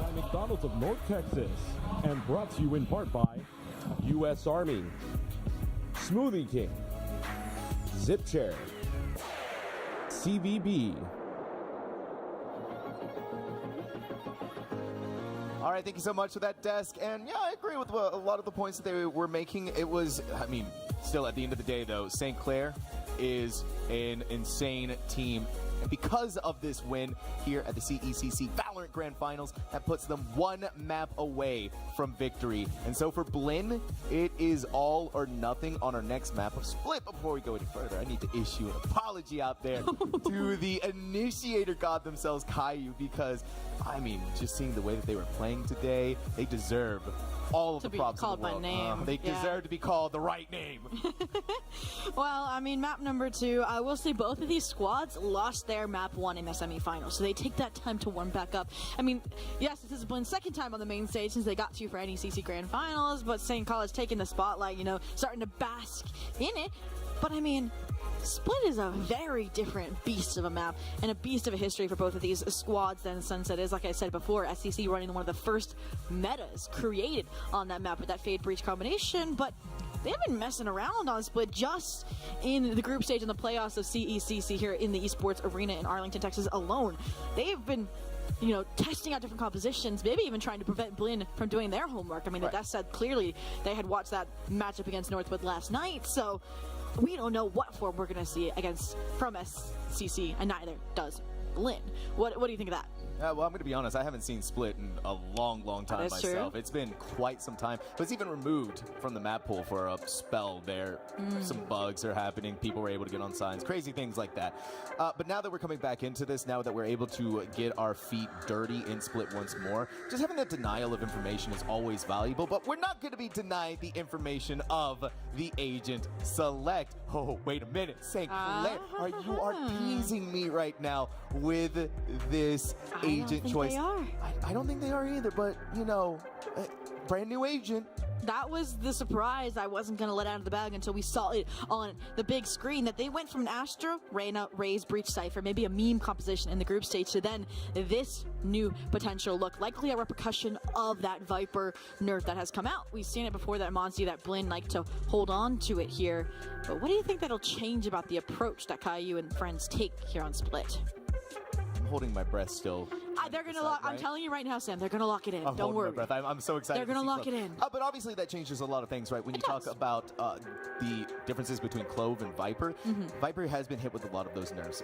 By McDonald's of North Texas, and brought to you in part by U.S. Army, Smoothie King, Zip Chair, CVB. All right, thank you so much for that, Desk. And yeah, I agree with a lot of the points that they were making. It was, I mean, still at the end of the day, though, St. Clair is an insane team. And because of this win here at the CECC Valorant Grand Finals, that puts them 1 map away from victory. And so for Blinn, it is all or nothing on our next map of Split. But before we go any further, I need to issue an apology out there to the initiator god themselves, Caillou, because, I mean, just seeing the way that they were playing today, they deserve all of the props in the world. To be called by name. They deserve to be called the right name. Well, I mean, map number 2, I will say both of these squads lost their map 1 in the semifinals, so they take that time to warm back up. I mean, yes, this is Blinn's second time on the main stage since they got to for NECC Grand Finals, but St. College taking the spotlight, you know, starting to bask in it. But I mean, Split is a very different beast of a map and a beast of a history for both of these squads than Sunset is. Like I said before, SEC running one of the first metas created on that map with that Fade Breach combination, but they've been messing around on Split just in the group stage in the playoffs of CECC here in the Esports Arena in Arlington, Texas alone. They've been, you know, testing out different compositions, maybe even trying to prevent Blinn from doing their homework. I mean, that said, clearly they had watched that matchup against Northwood last night, so we don't know what form we're going to see from SCC, and neither does Blinn. What do you think of that? Well, I'm going to be honest. I haven't seen Split in a long, long time myself. It's been quite some time. But it's even removed from the map pool for a spell there. Some bugs are happening. People were able to get on signs. Crazy things like that. But now that we're coming back into this, now that we're able to get our feet dirty in Split once more, just having that denial of information is always valuable. But we're not going to be denied the information of the agent select. Oh, wait a minute. St. Clair, you are teasing me right now with this agent choice. I don't think they are either, but you know, brand new agent. That was the surprise I wasn't going to let out of the bag until we saw it on the big screen, that they went from an Astra, Reyna, Raze, Breach Cypher, maybe a meme composition in the group stage, to then this new potential look, likely a repercussion of that Viper nerf that has come out. We've seen it before, that Monsi, that Blinn like to hold on to it here. But what do you think that'll change about the approach that Caillou and friends take here on Split? I'm holding my breath still. They're going to lock, right? I'm telling you right now, Sam, they're going to lock it in. I'm Don't worry. My breath. I'm so excited. They're going to lock it in. But obviously that changes a lot of things, right? When you talk about the differences between Clove and Viper, Viper has been hit with a lot of those nerfs.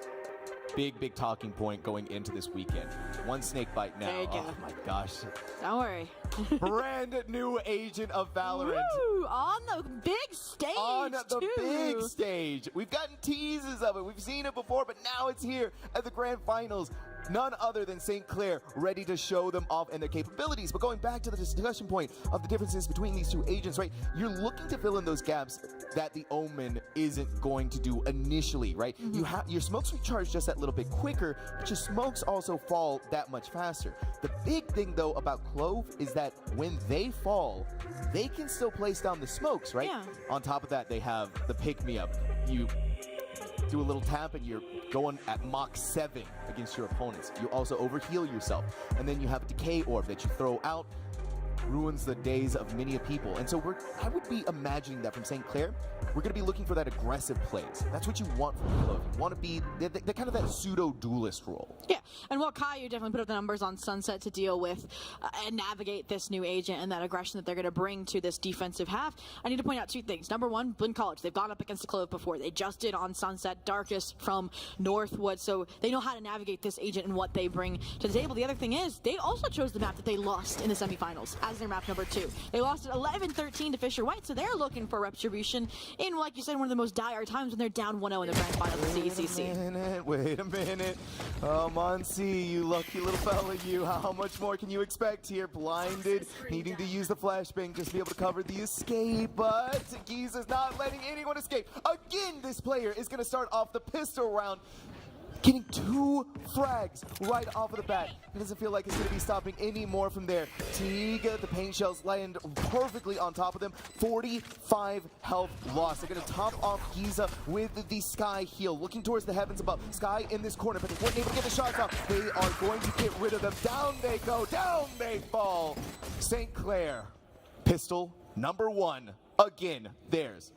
Big talking point going into this weekend. One snake bite now. There you go. Oh my gosh. Don't worry. Brand new agent of Valorant. Woo! On the big stage. On the big stage. We've gotten teases of it. We've seen it before, but now it's here at the grand finals. None other than St. Clair, ready to show them off and their capabilities. But going back to the discussion point of the differences between these two agents, right? You're looking to fill in those gaps that the Omen isn't going to do initially, right? Your smokes recharge just that little bit quicker, but your smokes also fall that much faster. The big thing, though, about Clove is that when they fall, they can still place down the smokes, right? Yeah. On top of that, they have the pick-me-up. You do a little tap and you're going at Mach 7 against your opponents. You also overheal yourself. And then you have a decay orb that you throw out, ruins the days of many people. And so I would be imagining that from St. Clair, we're going to be looking for that aggressive plays. That's what you want from Clove. You want to be they're kind of that pseudo-duelist role. Yeah, and while Caillou definitely put up the numbers on Sunset to deal with and navigate this new agent and that aggression that they're going to bring to this defensive half, I need to point out two things. Number one, Blinn College. They've gone up against the Clove before. They just did on Sunset, Darkest from Northwood, so they know how to navigate this agent and what they bring to the table. The other thing is, they also chose the map that they lost in the semifinals as their map number 2. They lost at 11-13 to Fisher White, so they're looking for retribution in, like you said, one of the most dire times when they're down 1-0 in the grand final of the CECC. Wait a minute. Oh, Monsi, you lucky little fella, you. How much more can you expect here? Blinded, needing to use the flashbang just to be able to cover the escape, but Giza's not letting anyone escape. Again, this player is going to start off the pistol round, getting 2 frags right off of the bat. It doesn't feel like it's going to be stopping any more from there. Tiga, the paint shells land perfectly on top of them. 45 health lost. They're going to top off Giza with the Sky heal. Looking towards the heavens above. Sky in this corner, but they weren't able to get the shots off. They are going to get rid of them. Down they go. Down they fall. St. Clair, pistol number 1. Again, theirs.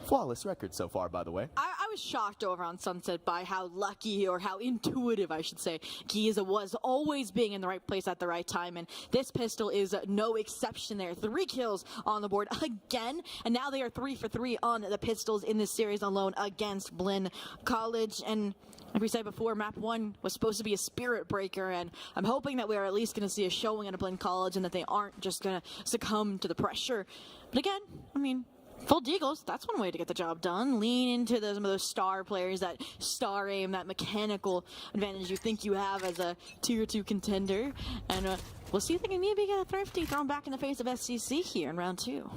Flawless record so far, by the way. I was shocked over on Sunset by how lucky, or how intuitive, I should say, Giza was, always being in the right place at the right time, and this pistol is no exception there. 3 kills on the board again, and now they are 3 for 3 on the pistols in this series alone against Blinn College. And like we said before, map 1 was supposed to be a spirit breaker, and I'm hoping that we're at least going to see a showing at a Blinn College and that they aren't just going to succumb to the pressure. But again, I mean, full deagles, that's one way to get the job done. Lean into some of those star players, that star aim, that mechanical advantage you think you have as a tier 2 contender. And we'll see if they can maybe get a Thrifty thrown back in the face of SCC here in round 2.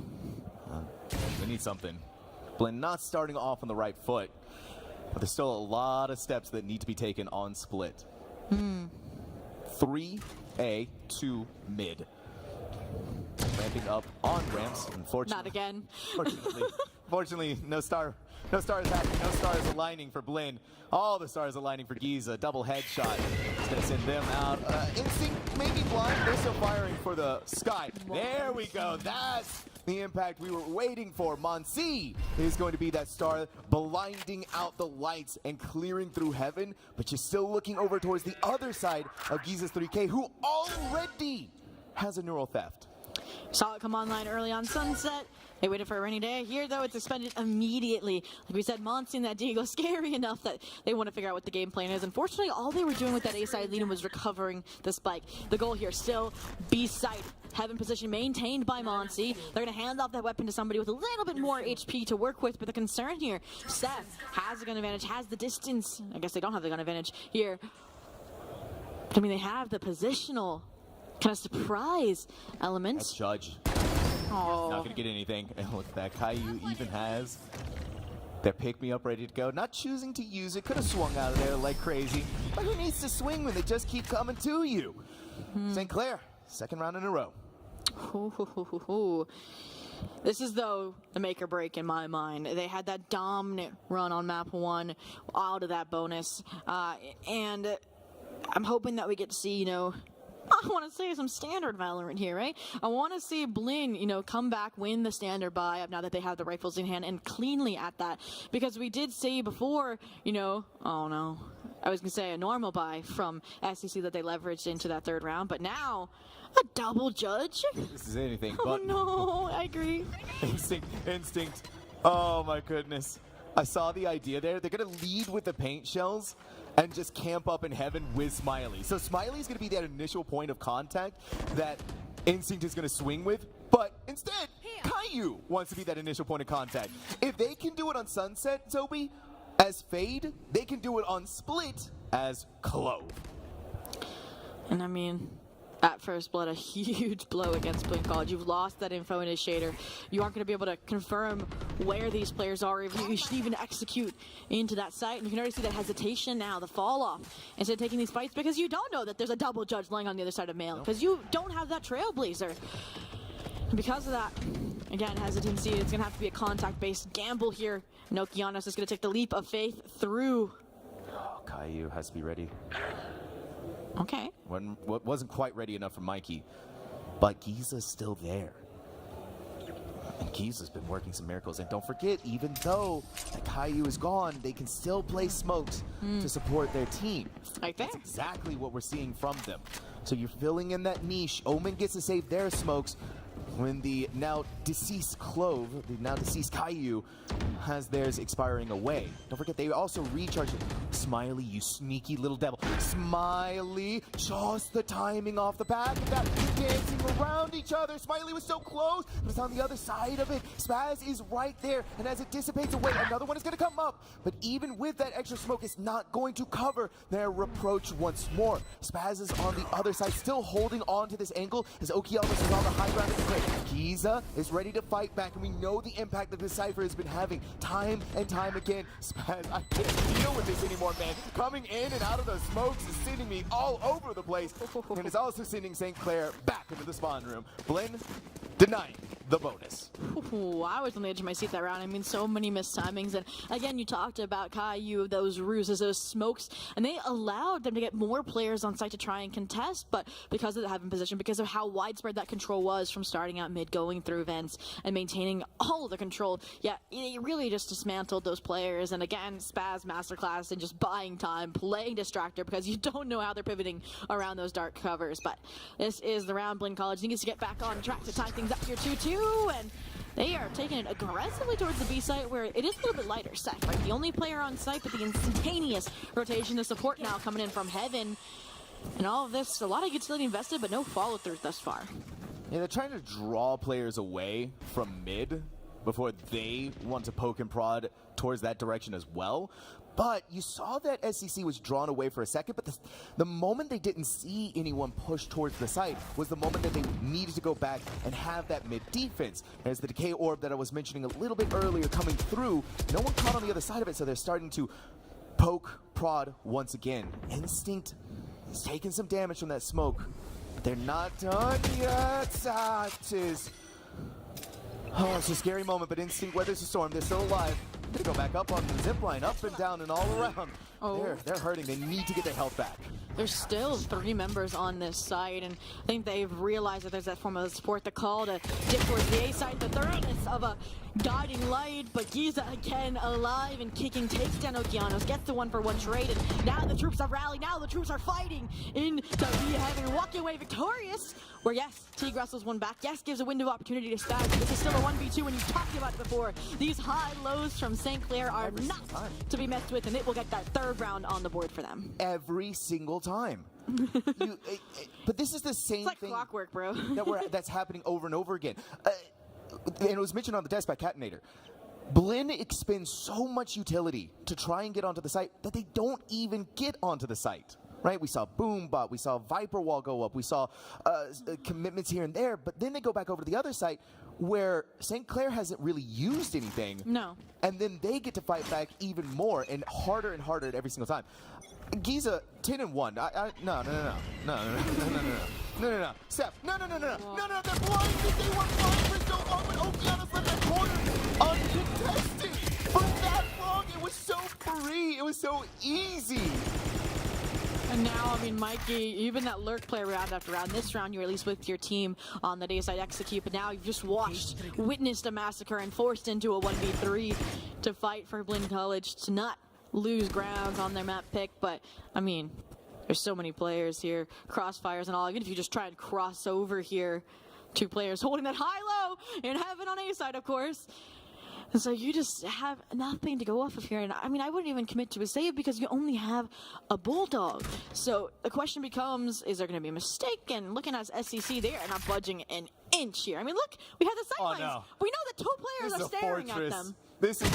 We need something. Blinn not starting off on the right foot, but there's still a lot of steps that need to be taken on Split. 3A, 2 mid. Ramping up on ramps, unfortunately. Not again. Fortunately, no stars happening. No stars aligning for Blinn. All the stars aligning for Giza. Double headshot. It's going to send them out. Instinct maybe blind. They're still firing for the Sky. There we go. That's the impact we were waiting for. Monsi is going to be that star, blinding out the lights and clearing through heaven. But you're still looking over towards the other side of Giza's 3K, who already has a neural theft. Saw it come online early on Sunset. They waited for a rainy day. Here, though, it's suspended immediately. Like we said, Monty and that Diego scary enough that they want to figure out what the game plan is. Unfortunately, all they were doing with that A-side lead was recovering the spike. The goal here still B-side. Heaven position maintained by Monty. They're going to hand off that weapon to somebody with a little bit more HP to work with. But the concern here, Seth has the gun advantage, has the distance. I guess they don't have the gun advantage here. But, I mean, they have the positional kind of surprise element. That's Judge. Oh. Not going to get anything. And look, that Caillou even has their pick-me-up ready to go. Not choosing to use it. Could have swung out of there like crazy. But who needs to swing when they just keep coming to you? St. Clair, second round in a row. This is, though, the make or break in my mind. They had that dominant run on map 1 out of that bonus. And I'm hoping that we get to see, I want to say some standard Valorant here, right? I want to see Blinn, come back, win the standard buy-up now that they have the rifles in hand, and cleanly at that. Because we did see before, oh no, I was going to say a normal buy from SEC that they leveraged into that third round, but now a double judge? This is anything but. Oh no, I agree. Instinct. Oh my goodness. I saw the idea there. They're going to lead with the paint shells and just camp up in heaven with Smiley. So Smiley's going to be that initial point of contact that Instinct is going to swing with, but instead, Caillou wants to be that initial point of contact. If they can do it on Sunset, Toby, as Fade, they can do it on Split as Clove. And I mean, at first blood, a huge blow against Blinn College. You've lost that info in his shader. You aren't going to be able to confirm where these players are, if you should even execute into that site. And you can already see that hesitation now, the fall off, instead of taking these fights, because you don't know that there's a double judge lying on the other side of Mail, because you don't have that Trailblazer. And because of that, again, hesitancy, it's going to have to be a contact-based gamble here. Nokianos is going to take the leap of faith through. Oh, Caillou has to be ready. Okay. Wasn't quite ready enough for Mikey, but Giza's still there. And Giza's been working some miracles. And don't forget, even though Caillou is gone, they can still play smokes to support their team. Like that. That's exactly what we're seeing from them. So you're filling in that niche. Omen gets to save their smokes when the now deceased Clove, the now deceased Caillou, has theirs expiring away. Don't forget, they also recharge it. Smiley, you sneaky little devil. Smiley, just the timing off the back of that. Dancing around each other. Smiley was so close, but it's on the other side of it. Spaz is right there, and as it dissipates away, another one is going to come up. But even with that extra smoke, it's not going to cover their reproach once more. Spaz is on the other side, still holding on to this angle, as Okianos is on the high ground of the play. Giza is ready to fight back, and we know the impact that this Cypher has been having time and time again. Spaz, I can't deal with this anymore, man. Coming in and out of the smokes is sending me all over the place, and it's also sending St. Clair back into the spawn room. Blinn denying the bonus. Ooh, I was on the edge of my seat that round. I mean, so many missed timings. And again, you talked about Caillou, those ruses, those smokes, and they allowed them to get more players on site to try and contest. But because of the Heaven position, because of how widespread that control was from starting out mid, going through vents, and maintaining all of the control, yeah, it really just dismantled those players. And again, Spaz masterclass and just buying time, playing Distractor, because you don't know how they're pivoting around those dark covers. But this is the round. Blinn College needs to get back on track to tie things up here 2-2. And they are taking it aggressively towards the B site, where it is a little bit lighter set, right? The only player on site, but the instantaneous rotation, the support now coming in from Heaven. And all of this, a lot of utility invested, but no follow-through thus far. Yeah, they're trying to draw players away from mid before they want to poke and prod towards that direction as well. But you saw that SEC was drawn away for a second, but the moment they didn't see anyone push towards the site was the moment that they needed to go back and have that mid defense. There's the decay orb that I was mentioning a little bit earlier coming through. No one caught on the other side of it, so they're starting to poke, prod once again. Instinct is taking some damage from that smoke, but they're not done yet. It's a scary moment, but Instinct weathers the storm. They're still alive. Gonna go back up on the zip line, up and down and all around. Oh. They're hurting. They need to get their health back. There's still 3 members on this side, and I think they've realized that there's that form of support, the call to dip towards the A side, the thirdness of a guiding light, but Giza again alive and kicking, takes down Okeanos, gets the 1-for-1 trade, and now the troops have rallied, now the troops are fighting into the heaven, walking away victorious, where yes, Teague wrestles one back, yes, gives a window of opportunity to stag, but this is still a 1v2, and you've talked about it before. These high lows from St. Clair are not to be messed with, and it will get that 3rd round on the board for them. Every single time. But this is the same it's like thing clockwork, bro. that's happening over and over again. And it was mentioned on the desk by Catinator. Blinn expends so much utility to try and get onto the site that they don't even get onto the site. Right? We saw Boombot, we saw Viper Wall go up, we saw commitments here and there, but then they go back over to the other site where St. Clair hasn't really used anything. No. And then they get to fight back even more and harder at every single time. Giza, 10-1. No. Steph, no. They're blinded. They were blind for so long, but Okeanos left that corner uncontested for that long. It was so free. It was so easy. And now, I mean, Mikey, even that lurk play round after round. This round, you're at least with your team on the day side execute, but now you've just witnessed a massacre and forced into a 1v3 to fight for Blinn College to not lose ground on their map pick. But, I mean, there's so many players here, crossfires and all. Even if you just try and cross over here, 2 players holding that high-low in heaven on A side, of course. And so you just have nothing to go off of here. And I mean, I wouldn't even commit to a save because you only have a Bulldog. So the question becomes, is there going to be a mistake? And looking at SEC, they are not budging an inch here. I mean, look, we have the sidelines. No. We know that 2 players are staring at them. This is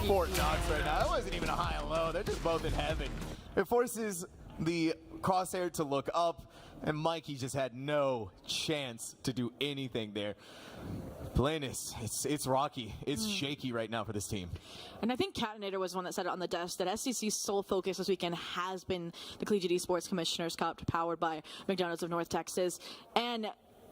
Fort Knox right now. It wasn't even a high and low. They're just both in heaven. It forces the crosshair to look up, and Mikey just had no chance to do anything there. Blinn, it's rocky. It's shaky right now for this team. And I think Catinator was one that said it on the desk that SEC's sole focus this weekend has been the Collegiate Esports Commissioners Cup, powered by McDonald's of North Texas. And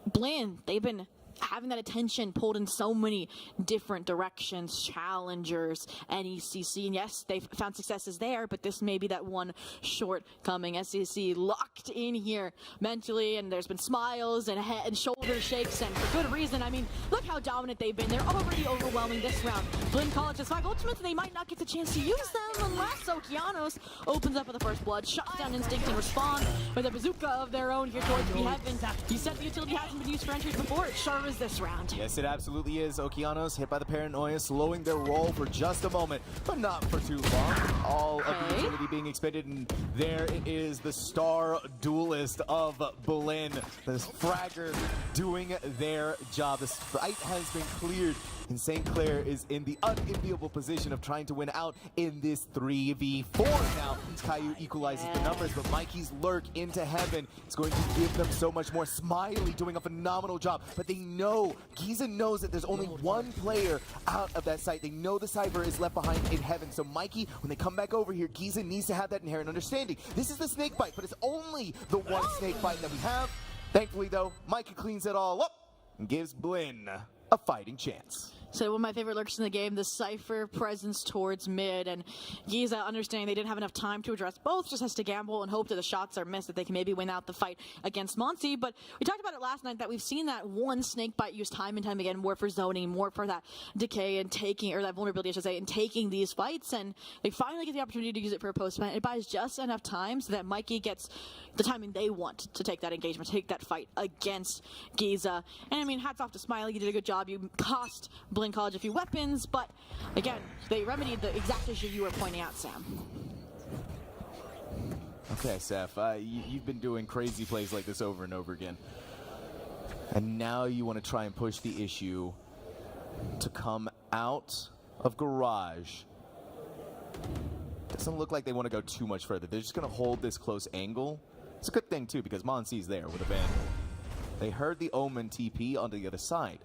Blinn, they've been having that attention pulled in so many different directions, challengers, ECC, and yes, they've found successes there, but this may be that one shortcoming. SEC locked in here mentally, and there's been smiles and head and shoulder shakes, and for good reason. I mean, look how dominant they've been. They're already overwhelming this round. Blinn College has 5 ultimates, and they might not get the chance to use them unless Okeanos opens up with the first blood, shuts down Instinct, and respond with a bazooka of their own here towards the heaven. You said the utility hasn't been used for entries before. It sure is this round. Yes, it absolutely is. Okeanos hit by the paranoia, slowing their roll for just a moment, but not for too long. All of the utility being expended, and there it is, the star duelist of Blinn. The Fragger doing their job. The fight has been cleared, and St. Clair is in the unenviable position of trying to win out in this 3v4 now. Caillou equalizes the numbers, but Mikey's lurk into heaven is going to give them so much more. Smiley doing a phenomenal job, but they know, Giza knows that there's only one player out of that site. They know the Cyber is left behind in heaven, so Mikey, when they come back over here, Giza needs to have that inherent understanding. This is the snake bite, but it's only the one snake bite that we have. Thankfully, though, Mikey cleans it all up and gives Blinn a fighting chance. So one of my favorite lurks in the game, the Cypher presence towards mid, and Giza understanding they didn't have enough time to address both, just has to gamble and hope that the shots are missed, that they can maybe win out the fight against Monty. But we talked about it last night, that we've seen that one snake bite used time and time again, more for zoning, more for that decay and taking, or that vulnerability, I should say, and taking these fights, and they finally get the opportunity to use it for a post-event. It buys just enough time so that Mikey gets the timing they want to take that engagement, take that fight against Giza. And I mean, hats off to Smiley, you did a good job. You cost Blinn College a few weapons, but again, they remedied the exact issue you were pointing out, Sam. Okay, Seth, you've been doing crazy plays like this over and over again. And now you want to try and push the issue to come out of garage. Doesn't look like they want to go too much further. They're just going to hold this close angle. It's a good thing, too, because Monsi's there with a Vandal. They heard the Omen TP onto the other side.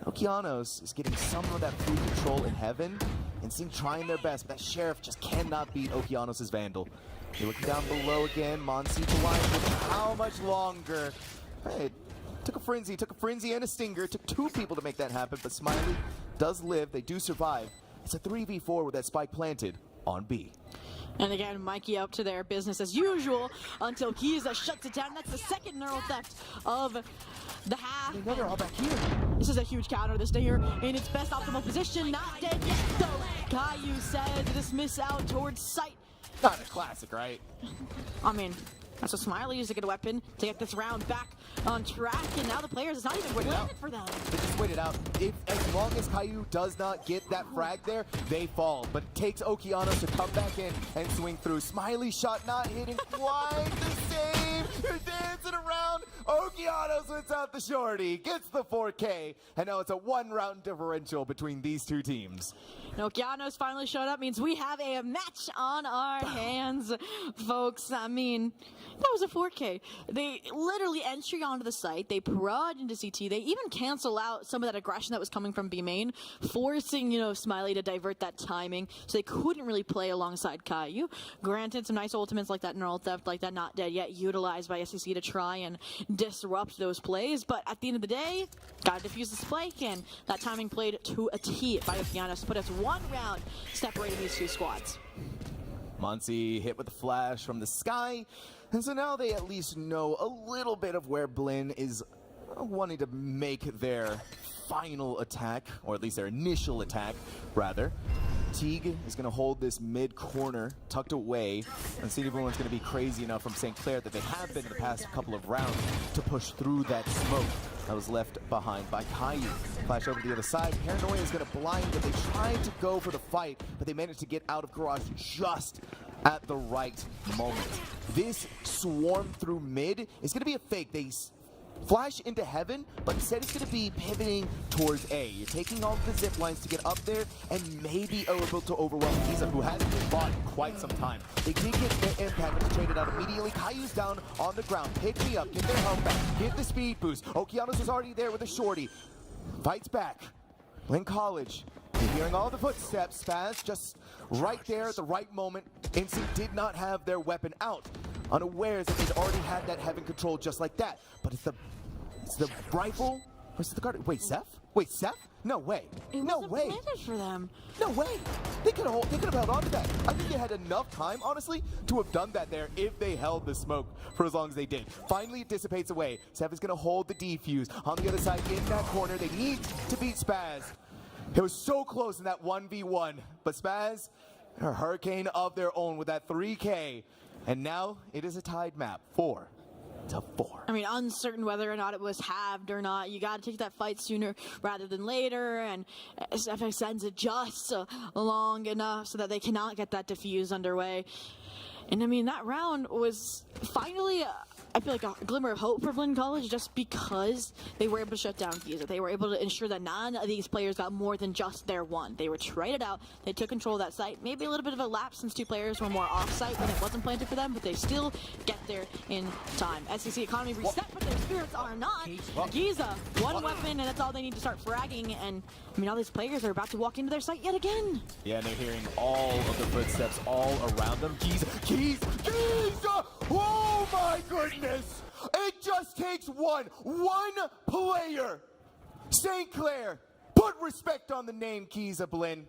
Okeanos is getting some of that free control in heaven, and seeing trying their best, but that Sheriff just cannot beat Okeanos' Vandal. They're looking down below again. Monsi to line. How much longer? Hey, took a frenzy and a stinger. It took 2 people to make that happen, but Smiley does live. They do survive. It's a 3v4 with that spike planted on B. And again, Mikey up to their business as usual until Giza shuts it down. That's the second neural theft of the half. They know they're all back here. This is a huge counter. This here in its best optimal position. Not dead yet, though. Caillou said this miss out towards sight. Not a classic, right? I mean, that's what Smiley used to get a weapon to get this round back on track, and now the players, it's not even worth it for them. They just wait it out. As long as Caillou does not get that frag there, they fall. But it takes Okeanos to come back in and swing through. Smiley's shot not hitting quite the same. They're dancing around. Okeanos wins out the shorty, gets the 4K, and now it's a 1-round differential between these two teams. And Okeanos finally showed up, means we have a match on our hands, folks. I mean, that was a 4K. They literally entry onto the site, they prod into CT, they even cancel out some of that aggression that was coming from B main, forcing, Smiley to divert that timing, so they couldn't really play alongside Caillou. Granted, some nice ultimates like that neural theft, like that not dead yet, utilized by SEC to try and disrupt those plays, but at the end of the day, gotta defuse the spike, and that timing played to a T by Okeanos to put us 1 round separating these two squads. Monty hit with the flash from the sky, and so now they at least know a little bit of where Blinn is wanting to make their final attack, or at least their initial attack, rather. Teague is going to hold this mid-corner tucked away, and CD Blument's going to be crazy enough from St. Clair that they have been in the past couple of rounds to push through that smoke that was left behind by Caillou. Flash over to the other side. Paranoia is going to blind, but they tried to go for the fight, but they managed to get out of garage just at the right moment. This swarm through mid is going to be a fake. They flash into heaven, but instead it's going to be pivoting towards A. You're taking all the zip lines to get up there and maybe able to overwhelm Giza, who hasn't been bought in quite some time. They did get their impact, but they traded out immediately. Caillou's down on the ground. Pick me up, get their health back, get the speed boost. Okeanos was already there with a shorty. Fights back. Blinn College. You're hearing all the footsteps. Spaz just right there at the right moment. Instinct did not have their weapon out, unawares that they'd already had that heaven control just like that. But it's the rifle versus the guard. Wait, Seth? Wait, Seth? No way. No way. It wasn't for them. No way. They could have held on to that. I think they had enough time, honestly, to have done that there if they held the smoke for as long as they did. Finally, it dissipates away. Seth is going to hold the defuse. On the other side, in that corner, they need to beat Spaz. It was so close in that 1v1, but Spaz, a hurricane of their own with that 3K. And now it is a tied map, 4-4. I mean, uncertain whether or not it was halved or not. You got to take that fight sooner rather than later, and SFX sends it just long enough so that they cannot get that defuse underway. And I mean, that round was finally, I feel like a glimmer of hope for Blinn College, just because they were able to shut down Giza. They were able to ensure that none of these players got more than just their one. They were traded out. They took control of that site. Maybe a little bit of a lapse since 2 players were more off-site when it wasn't planted for them, but they still get there in time. SEC economy reset, but their spirits are not. Giza, 1 weapon, and that's all they need to start fragging. And I mean, all these players are about to walk into their site yet again. Yeah, and they're hearing all of the footsteps all around them. Giza! Oh my goodness! It just takes one player. St. Clair, put respect on the name Giza, Blinn.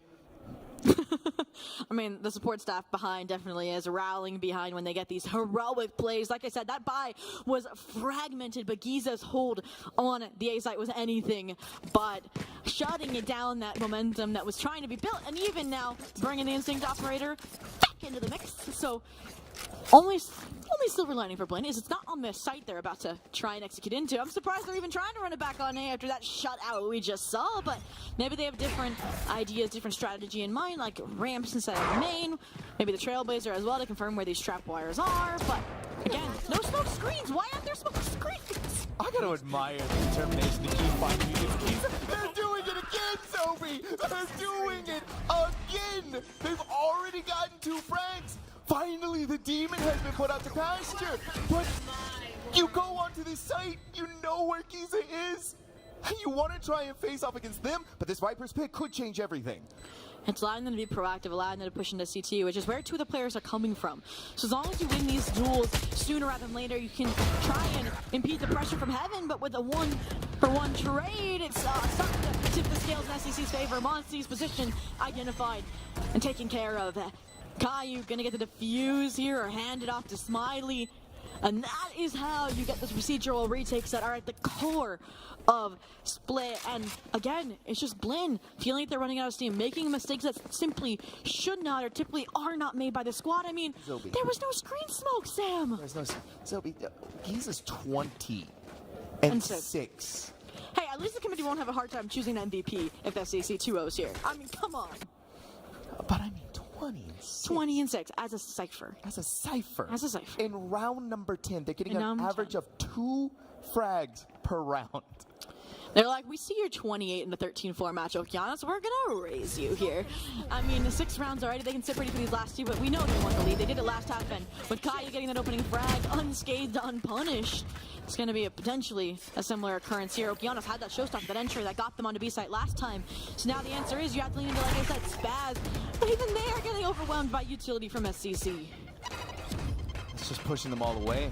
I mean, the support staff behind definitely is rallying behind when they get these heroic plays. Like I said, that buy was fragmented, but Giza's hold on the A site was anything but shutting it down, that momentum that was trying to be built, and even now bringing the Instinct operator back into the mix. So only silver lining for Blinn is it's not on the site they're about to try and execute into. I'm surprised they're even trying to run it back on A after that shutout we just saw, but maybe they have different ideas, different strategy in mind, like ramps instead of main. Maybe the Trailblazer as well to confirm where these trap wires are, but again, no smoke screens. Why aren't there smoke screens? I gotta admire the determination to keep finding these Giza. They're doing it again, Sophie! They're doing it again! They've already gotten 2 frags! Finally, the demon has been put out to pasture. But you go onto this site, you know where Giza is. You want to try and face off against them, but this Viper's pick could change everything. It's allowing them to be proactive, allowing them to push into CT, which is where 2 of the players are coming from. So as long as you win these duels sooner rather than later, you can try and impede the pressure from heaven, but with a 1-for-1 trade, it's starting to tip the scales in SEC's favor. Monsty's position identified and taken care of. Caillou gonna get the defuse here or hand it off to Smiley. And that is how you get those procedural retakes that are at the core of Split. And again, it's just Blinn feeling like they're running out of steam, making mistakes that simply should not or typically are not made by the squad. I mean, Zobi. there was no screen smoke, Sam. There's no Zobi. Giza's 20 and 6. Hey, at least the committee won't have a hard time choosing an MVP if SEC 2-0's here. I mean, come on. But I mean, 20 and 6. 20 and 6 as a cipher. As a cipher. As a cipher. In round number 10, they're getting In an round average 10. of 2 frags per round. They're like, we see your 28 in the 13-4 matchup, Giannis. We're gonna raise you here. I mean, the 6 rounds already. They can sit pretty for these last 2, but we know they won the lead. They did it last half, and with Caillou getting that opening frag unscathed, unpunished, it's gonna be potentially a similar occurrence here. Giannis had that showstopper, that entry that got them onto B site last time. So now the answer is you have to lean into, like I said, Spaz. But even they are getting overwhelmed by utility from SCC. It's just pushing them all away.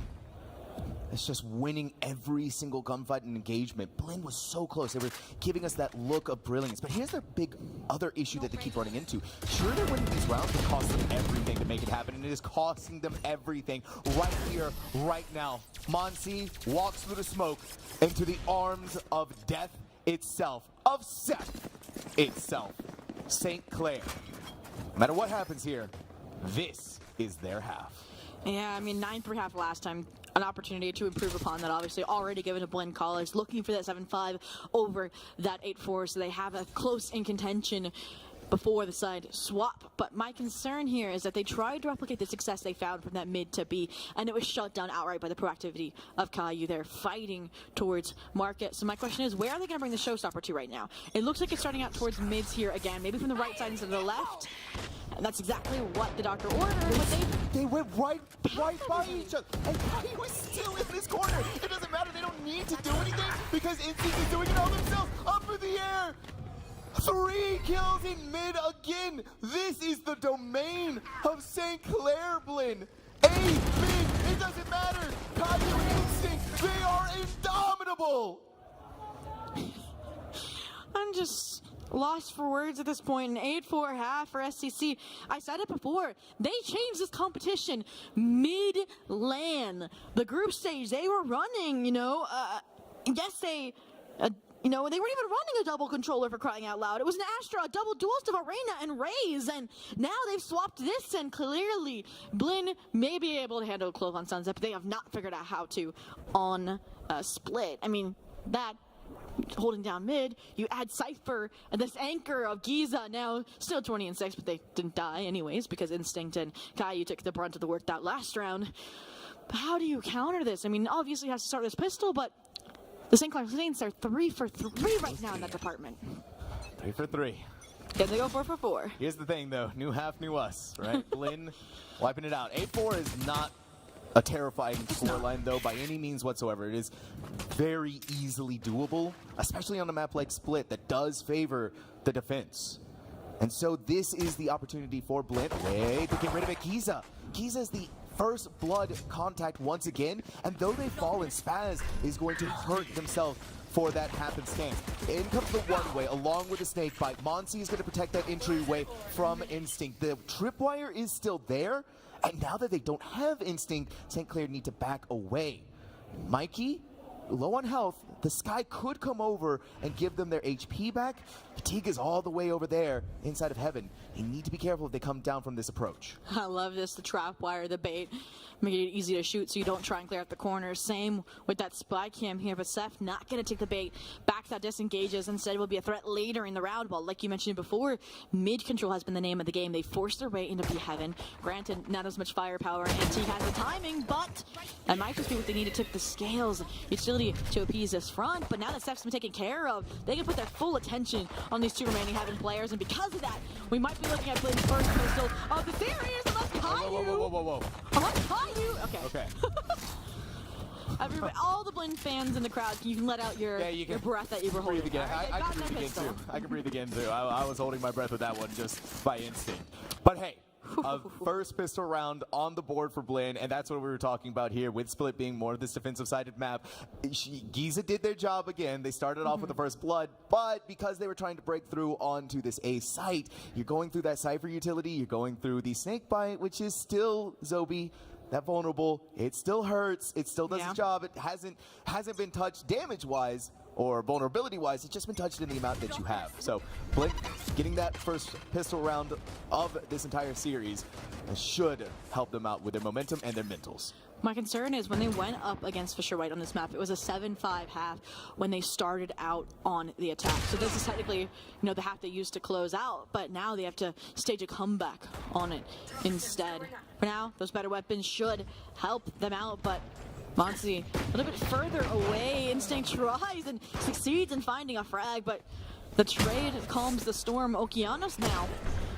It's just winning every single gunfight and engagement. Blinn was so close. They were giving us that look of brilliance. But here's their big other issue that they keep running into. Sure, they're winning these rounds, but cost them everything to make it happen. And it is costing them everything right here, right now. Monsi walks through the smoke into the arms of death itself, of Seth itself. St. Clair. No matter what happens here, this is their half. Yeah, I mean, 9 per half last time. An opportunity to improve upon that, obviously already given to Blinn College, looking for that 7-5 over that 8-4, so they have a close in contention before the side swap. But my concern here is that they tried to replicate the success they found from that mid to B, and it was shut down outright by the proactivity of Caillou. They're fighting towards market. So my question is, where are they going to bring the showstopper to right now? It looks like it's starting out towards mids here again, maybe from the right side instead of the left. And that's exactly what the doctor ordered, but they went right by each other. And he was still in this corner. It doesn't matter. They don't need to do anything because Instinct is doing it all themselves. Up in the air. 3 kills in mid again. This is the domain of St. Clair, Blinn. A, mid, it doesn't matter. Caillou and Instinct, they are indomitable. I'm just lost for words at this point. An 8-4 half for SCC. I said it before. They changed this competition mid-LAN. The group stage, they were running, yes, they weren't even running a double controller for crying out loud. It was an Astra, a double duelist of Arena and Raze, and now they've swapped this, and clearly Blinn may be able to handle Clove on Sunset, but they have not figured out how to on Split. I mean, that holding down mid, you add Cypher and this anchor of Giza, now still 20 and 6, but they didn't die anyways because Instinct and Caillou took the brunt of the work that last round. But how do you counter this? I mean, obviously you have to start with this pistol, but the St. Clair Saints are 3 for 3 right now in that department. 3 for 3. Can they go 4 for 4? Here's the thing, though. New half, new us, right? Blinn wiping it out. 8-4 is not a terrifying scoreline, though, by any means whatsoever. It is very easily doable, especially on a map like Split that does favor the defense. And so this is the opportunity for Blinn. Wait, to get rid of it. Giza is the first blood contact once again, and though they fall in, Spaz is going to hurt themselves for that happenstance. In comes the one-way, along with the snake bite. Monsi is going to protect that entryway from Instinct. The tripwire is still there, and now that they don't have Instinct, St. Clair need to back away. Mikey, low on health, the Sky could come over and give them their HP back. Fatigue is all the way over there inside of Heaven. You need to be careful if they come down from this approach. I love this, the trap wire, the bait, making it easy to shoot so you don't try and clear out the corners. Same with that spy cam here, but Seth not going to take the bait. Back that disengages, instead will be a threat later in the round. But like you mentioned before, mid control has been the name of the game. They forced their way into Heaven. Granted, not as much firepower, and Teague has the timing, but that might just be what they need to tip the scales. Utility to appease this front, but now that Seth's been taken care of, they can put their full attention on these 2 remaining Heaven players, and because of that, we might be looking at Blinn's first pistol of the series. Unless Caillou, Whoa. unless Caillou, okay. Okay. All the Blinn fans in the crowd, you can let out your breath that you were holding. Breathe again. Right, I can breathe again too. I can breathe again too. I was holding my breath with that one just by instinct. But hey, A first pistol round on the board for Blinn, and that's what we were talking about here with Split being more of this defensive-sided map. Giza did their job again. They started off with the first blood, but because they were trying to break through onto this A site, you're going through that Cypher utility, you're going through the Snake Bite, which is still, Zobi, that vulnerable. It still hurts. It still does its job. It hasn't been touched damage-wise or vulnerability-wise. It's just been touched in the amount that you have. So Blinn getting that first pistol round of this entire series should help them out with their momentum and their mentals. My concern is when they went up against Fisher White on this map, it was a 7-5 half when they started out on the attack. So this is technically, the half they used to close out, but now they have to stage a comeback on it instead. For now, those better weapons should help them out, but Monsi a little bit further away. Instinct tries and succeeds in finding a frag, but the trade calms the storm. Okeanos now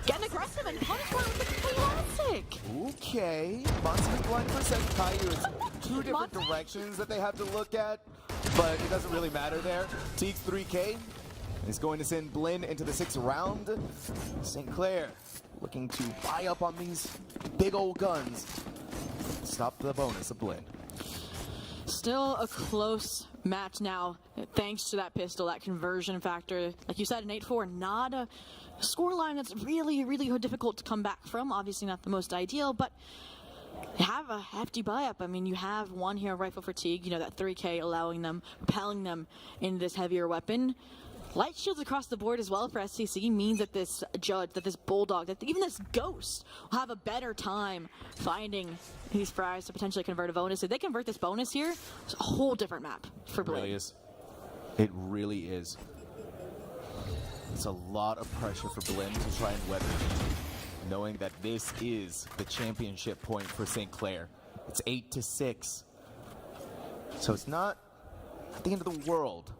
getting aggressive and punished with the classic. Okay, Monsi's blind for a second. Caillou, it's two different directions that they have to look at, but it doesn't really matter there. Teague 3K is going to send Blinn into the 6th round. St. Clair looking to buy up on these big old guns. Stop the bonus of Blinn. Still a close match now, thanks to that pistol, that conversion factor. Like you said, an 8-4, not a scoreline that's really, really difficult to come back from. Obviously not the most ideal, but they have a hefty buy-up. I mean, you have one here, rifle fatigue, that 3K allowing them, propelling them in this heavier weapon. Light shields across the board as well for SCC means that this Judge, that this Bulldog, that even this Ghost will have a better time finding these frags to potentially convert a bonus. If they convert this bonus here, it's a whole different map for Blinn. It really is. It really is. It's a lot of pressure for Blinn to try and weather, knowing that this is the championship point for St. Clair. It's 8-6. So it's not at the end of the world.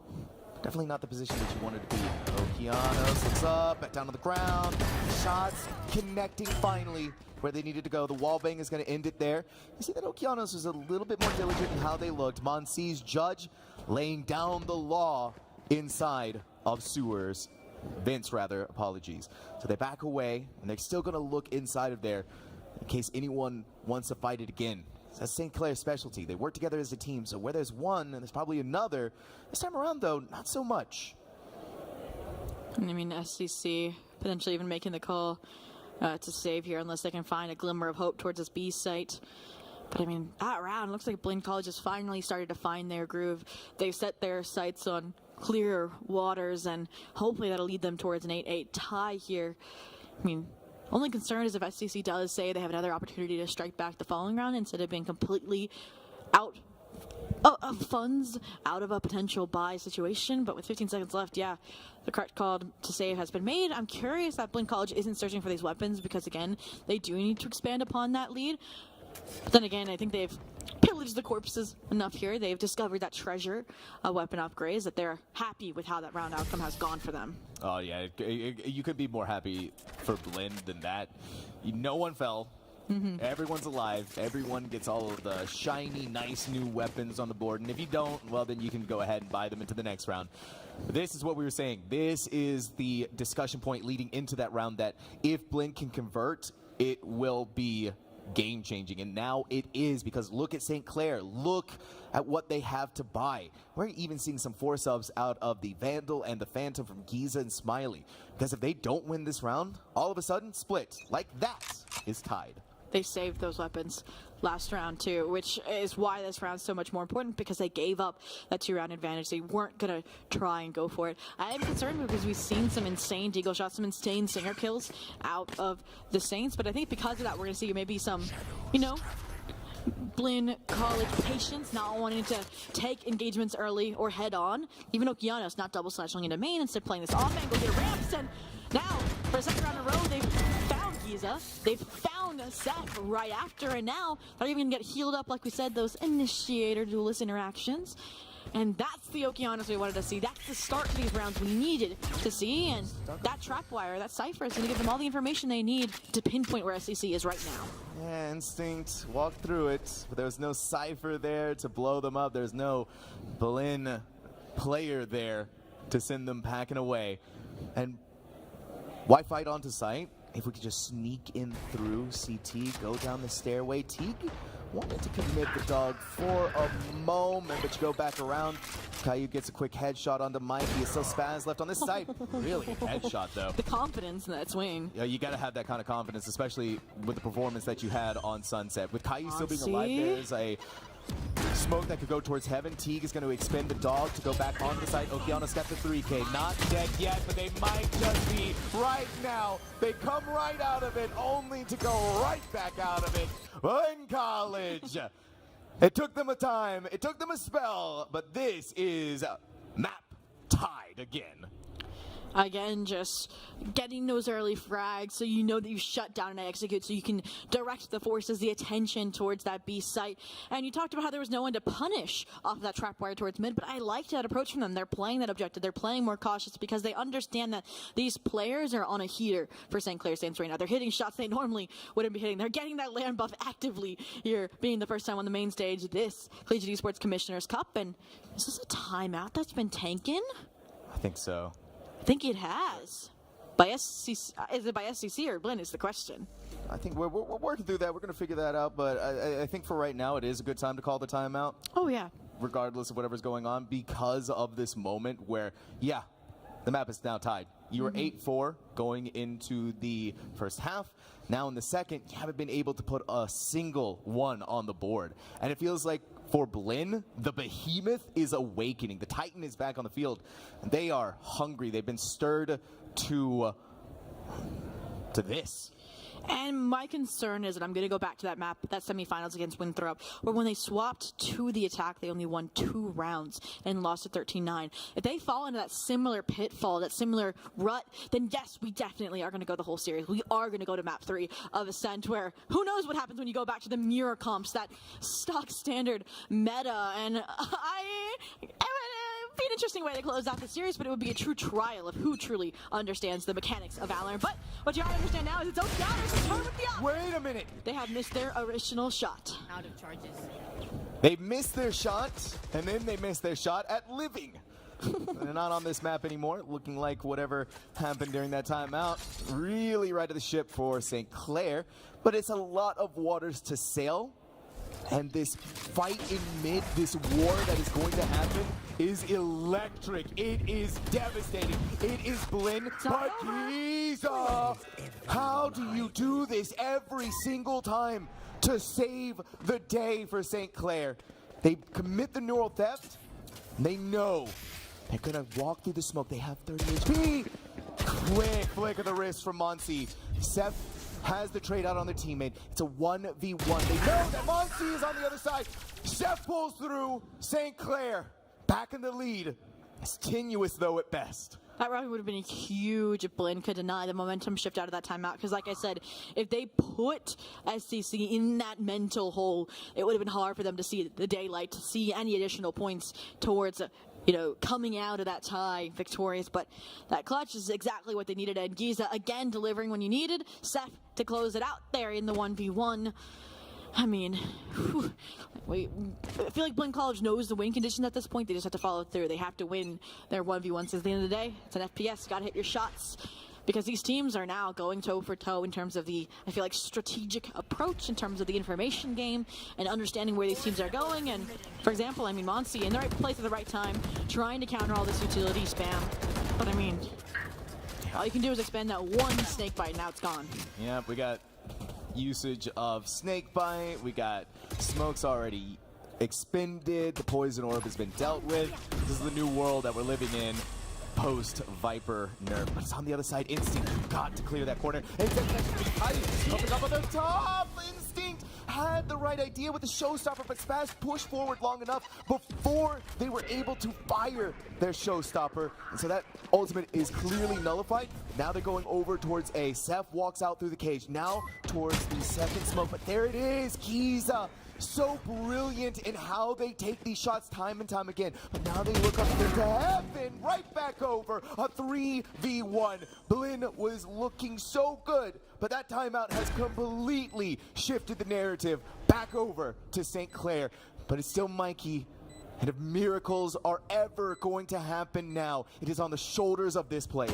Definitely not the position that you wanted to be in. Okeanos looks up, back down to the ground. Shots connecting finally where they needed to go. The wall bang is going to end it there. You see that Okeanos was a little bit more diligent in how they looked. Monsi's Judge laying down the law inside of sewers. Vince, rather, apologies. So they back away, and they're still going to look inside of there in case anyone wants to fight it again. That's St. Clair's specialty. They work together as a team, so where there's one, and there's probably another. This time around, though, not so much. I mean, SCC potentially even making the call to save here unless they can find a glimmer of hope towards this B site. But I mean, that round looks like Blinn College has finally started to find their groove. They've set their sights on clear waters, and hopefully that'll lead them towards an 8-8 tie here. I mean, only concern is if SCC does say they have another opportunity to strike back the following round instead of being completely out of funds, out of a potential buy situation. But with 15 seconds left, yeah, the correct call to save has been made. I'm curious that Blinn College isn't searching for these weapons because, again, they do need to expand upon that lead. But then again, I think they've pillaged the corpses enough here. They've discovered that treasure weapon upgrades that they're happy with how that round outcome has gone for them. Oh, yeah. You could be more happy for Blinn than that. No one fell. Everyone's alive. Everyone gets all of the shiny, nice new weapons on the board. And if you don't, well, then you can go ahead and buy them into the next round. This is what we were saying. This is the discussion point leading into that round that if Blinn can convert, it will be game-changing, and now it is, because look at St. Clair. Look at what they have to buy. We're even seeing some 4-subs out of the Vandal and the Phantom from Giza and Smiley, because if they don't win this round, all of a sudden, Split, like that, is tied. They saved those weapons last round too, which is why this round's so much more important, because they gave up that 2-round advantage. They weren't going to try and go for it. I am concerned because we've seen some insane deagle shots, some insane singer kills out of the Saints, but I think because of that we're going to see maybe some, Blinn College patience, not wanting to take engagements early or head on. Even Okeanos not double slashing into main, instead playing this off angle, get ramps, and now for a second round in a row they've found Giza, they've found Seth right after, and now they're even gonna get healed up, like we said, those initiator duelist interactions. And that's the Okeanos we wanted to see. That's the start to these rounds we needed to see. And that trapwire, that Cypher is going to give them all the information they need to pinpoint where SCC is right now. Yeah, Instinct walked through it, but there was no Cypher there to blow them up. There's no Blinn player there to send them packing away. And why fight onto site? If we could just sneak in through CT, go down the stairway. Teague wanted to commit the dog for a moment, but you go back around. Caillou gets a quick headshot onto Mike. He is still Spaz left on this side. Really a headshot, though. The confidence in that swing. Yeah, you got to have that kind of confidence, especially with the performance that you had on Sunset. With Caillou still being alive, there's a smoke that could go towards heaven. Teague is going to expend the dog to go back onto the site. Okeano's got the 3K. Not dead yet, but they might just be right now. They come right out of it, only to go right back out of it. Blinn College. It took them a time. It took them a spell, but this is map tied again. Again, just getting those early frags so you know that you shut down and execute, so you can direct the forces, the attention towards that B site. And you talked about how there was no one to punish off of that trapwire towards mid, but I liked that approach from them. They're playing that objective. They're playing more cautious because they understand that these players are on a heater for St. Clair Saints right now. They're hitting shots they normally wouldn't be hitting. They're getting that land buff actively here, being the first time on the main stage this Collegiate Esports Commissioner's Cup. And is this a timeout that's been taken? I think so. I think it has. By SCC, is it by SCC or Blinn is the question. I think we're working through that. We're going to figure that out, but I think for right now it is a good time to call the timeout. Oh, yeah. Regardless of whatever's going on, because of this moment where, yeah, the map is now tied. You were 8-4 going into the first half. Now in the second, you haven't been able to put a single one on the board. And it feels like for Blinn, the behemoth is awakening. The Titan is back on the field. They are hungry. They've been stirred to this. And my concern is, and I'm going to go back to that map, that semifinals against Winthrop, where when they swapped to the attack, they only won 2 rounds and lost to 13-9. If they fall into that similar pitfall, that similar rut, then yes, we definitely are going to go the whole series. We are going to go to map 3 of Ascent, where who knows what happens when you go back to the mirror comps, that stock standard meta. And it'd be an interesting way to close out the series, but it would be a true trial of who truly understands the mechanics of Valorant. But what you gotta understand now is it's Okeano's turn with the up. Wait a minute. They have missed their original shot. Out of charges. They missed their shot, and then they missed their shot at living. They're not on this map anymore, looking like whatever happened during that timeout. Really right of the ship for St. Clair, but it's a lot of waters to sail. And this fight in mid, this war that is going to happen, is electric. It is devastating. It is Blinn, but Giza, how do you do this every single time to save the day for St. Clair? They commit the neural theft. They know they're gonna walk through the smoke. They have 30 HP. Quick flick of the wrist from Monsi. Seth has the trade out on their teammate. It's a 1v1. They know that Monsi is on the other side. Seth pulls through. St. Clair back in the lead. It's tenuous, though, at best. That round would have been huge if Blinn could deny the momentum shift out of that timeout. Because like I said, if they put SCC in that mental hole, it would have been hard for them to see the daylight, to see any additional points towards coming out of that tie victorious. But that clutch is exactly what they needed. And Giza, again, delivering when you needed. Seth to close it out there in the 1v1. I mean, I feel like Blinn College knows the win conditions at this point. They just have to follow through. They have to win their 1v1s. At the end of the day, it's an FPS. Got to hit your shots. Because these teams are now going toe for toe in terms of the, I feel like, strategic approach, in terms of the information game and understanding where these teams are going. And, for example, I mean, Monsi in the right place at the right time, trying to counter all this utility spam. But, I mean, all you can do is expend that one snake bite, now it's gone. Yeah, we got usage of snake bite. We got smokes already expended. The poison orb has been dealt with. This is the new world that we're living in. Post-Viper nerf, but it's on the other side. Instinct, got to clear that corner. And coming up on the top. Instinct had the right idea with the showstopper, but Spaz pushed forward long enough before they were able to fire their showstopper. And so that ultimate is clearly nullified. Now they're going over towards A. Seth walks out through the cage. Now towards the second smoke, but there it is. Giza. So brilliant in how they take these shots time and time again. But now they look up there to heaven, right back over, a 3v1. Blinn was looking so good, but that timeout has completely shifted the narrative back over to St. Clair. But it's still Mikey, and if miracles are ever going to happen now, it is on the shoulders of this player.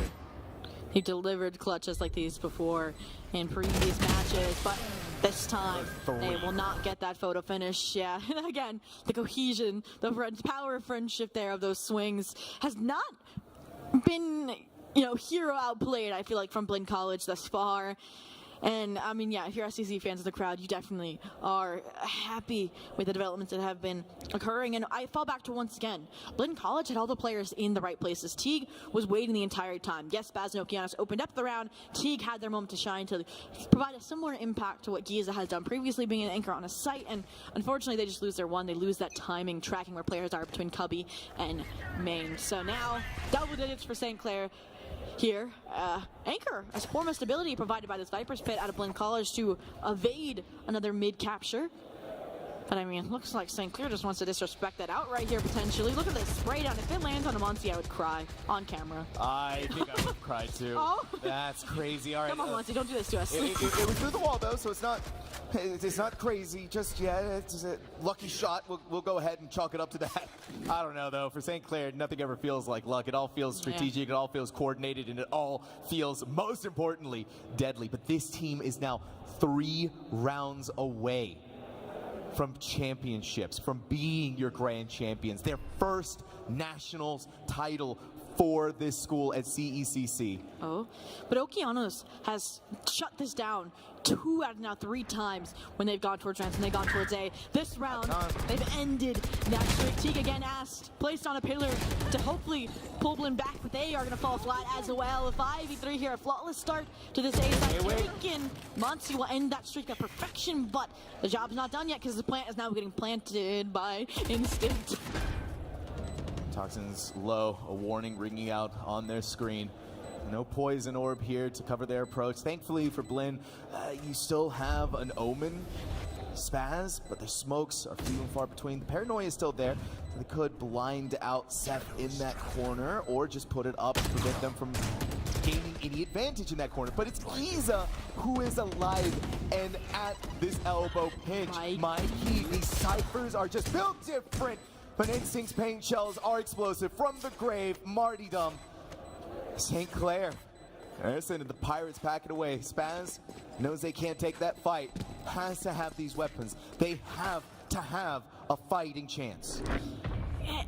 He delivered clutches like these before in previous matches, but this time they will not get that photo finish. Yeah, and again, the cohesion, the power of friendship there of those swings has not been, hero outplayed, I feel like, from Blinn College thus far. And I mean, yeah, if you're SEC fans in the crowd, you definitely are happy with the developments that have been occurring. And I fall back to, once again, Blinn College had all the players in the right places. Teague was waiting the entire time. Yes, Spaz and Okeanos opened up the round. Teague had their moment to shine to provide a similar impact to what Giza has done previously, being an anchor on a site. And unfortunately, they just lose their one. They lose that timing, tracking where players are between Cubby and Main. So now, double digits for St. Clair. Here, anchor, a form of stability provided by this Viper's Pit out of Blinn College to evade another mid capture. But I mean, looks like St. Clair just wants to disrespect that out right here potentially. Look at this spray down. If it lands on a Monty, I would cry on camera. I think I would cry too. Oh. That's crazy. All right. Come on, Monty, don't do this to us. It was through the wall though, so it's not crazy just yet. It's a lucky shot. We'll go ahead and chalk it up to that. I don't know though. For St. Clair, nothing ever feels like luck. It all feels strategic. Yeah. It all feels coordinated, and it all feels, most importantly, deadly. But this team is now 3 rounds away from championships, from being your grand champions. Their first nationals title for this school at CECC. Oh, but Okeanos has shut this down 2 out of now 3 times when they've gone towards rounds and they've gone towards A. This round, they've ended that streak. Teague again placed on a pillar to hopefully pull Blinn back, but they are going to fall flat as well. A 5v3 here, a flawless start to this A side. Taken. Monty will end that streak at perfection, but the job's not done yet because the plant is now getting planted by Instinct. Toxins low, a warning ringing out on their screen. No poison orb here to cover their approach. Thankfully for Blinn, you still have an Omen, Spaz, but the smokes are few and far between. The paranoia is still there, so they could blind out Seth in that corner or just put it up to prevent them from gaining any advantage in that corner. But it's Giza who is alive and at this elbow pinch. Mikey, these ciphers are just built different. But Instinct's paint shells are explosive from the grave. Martyrdom. St. Clair. They're sending the Pirates packing away. Spaz knows they can't take that fight. Has to have these weapons. They have to have a fighting chance.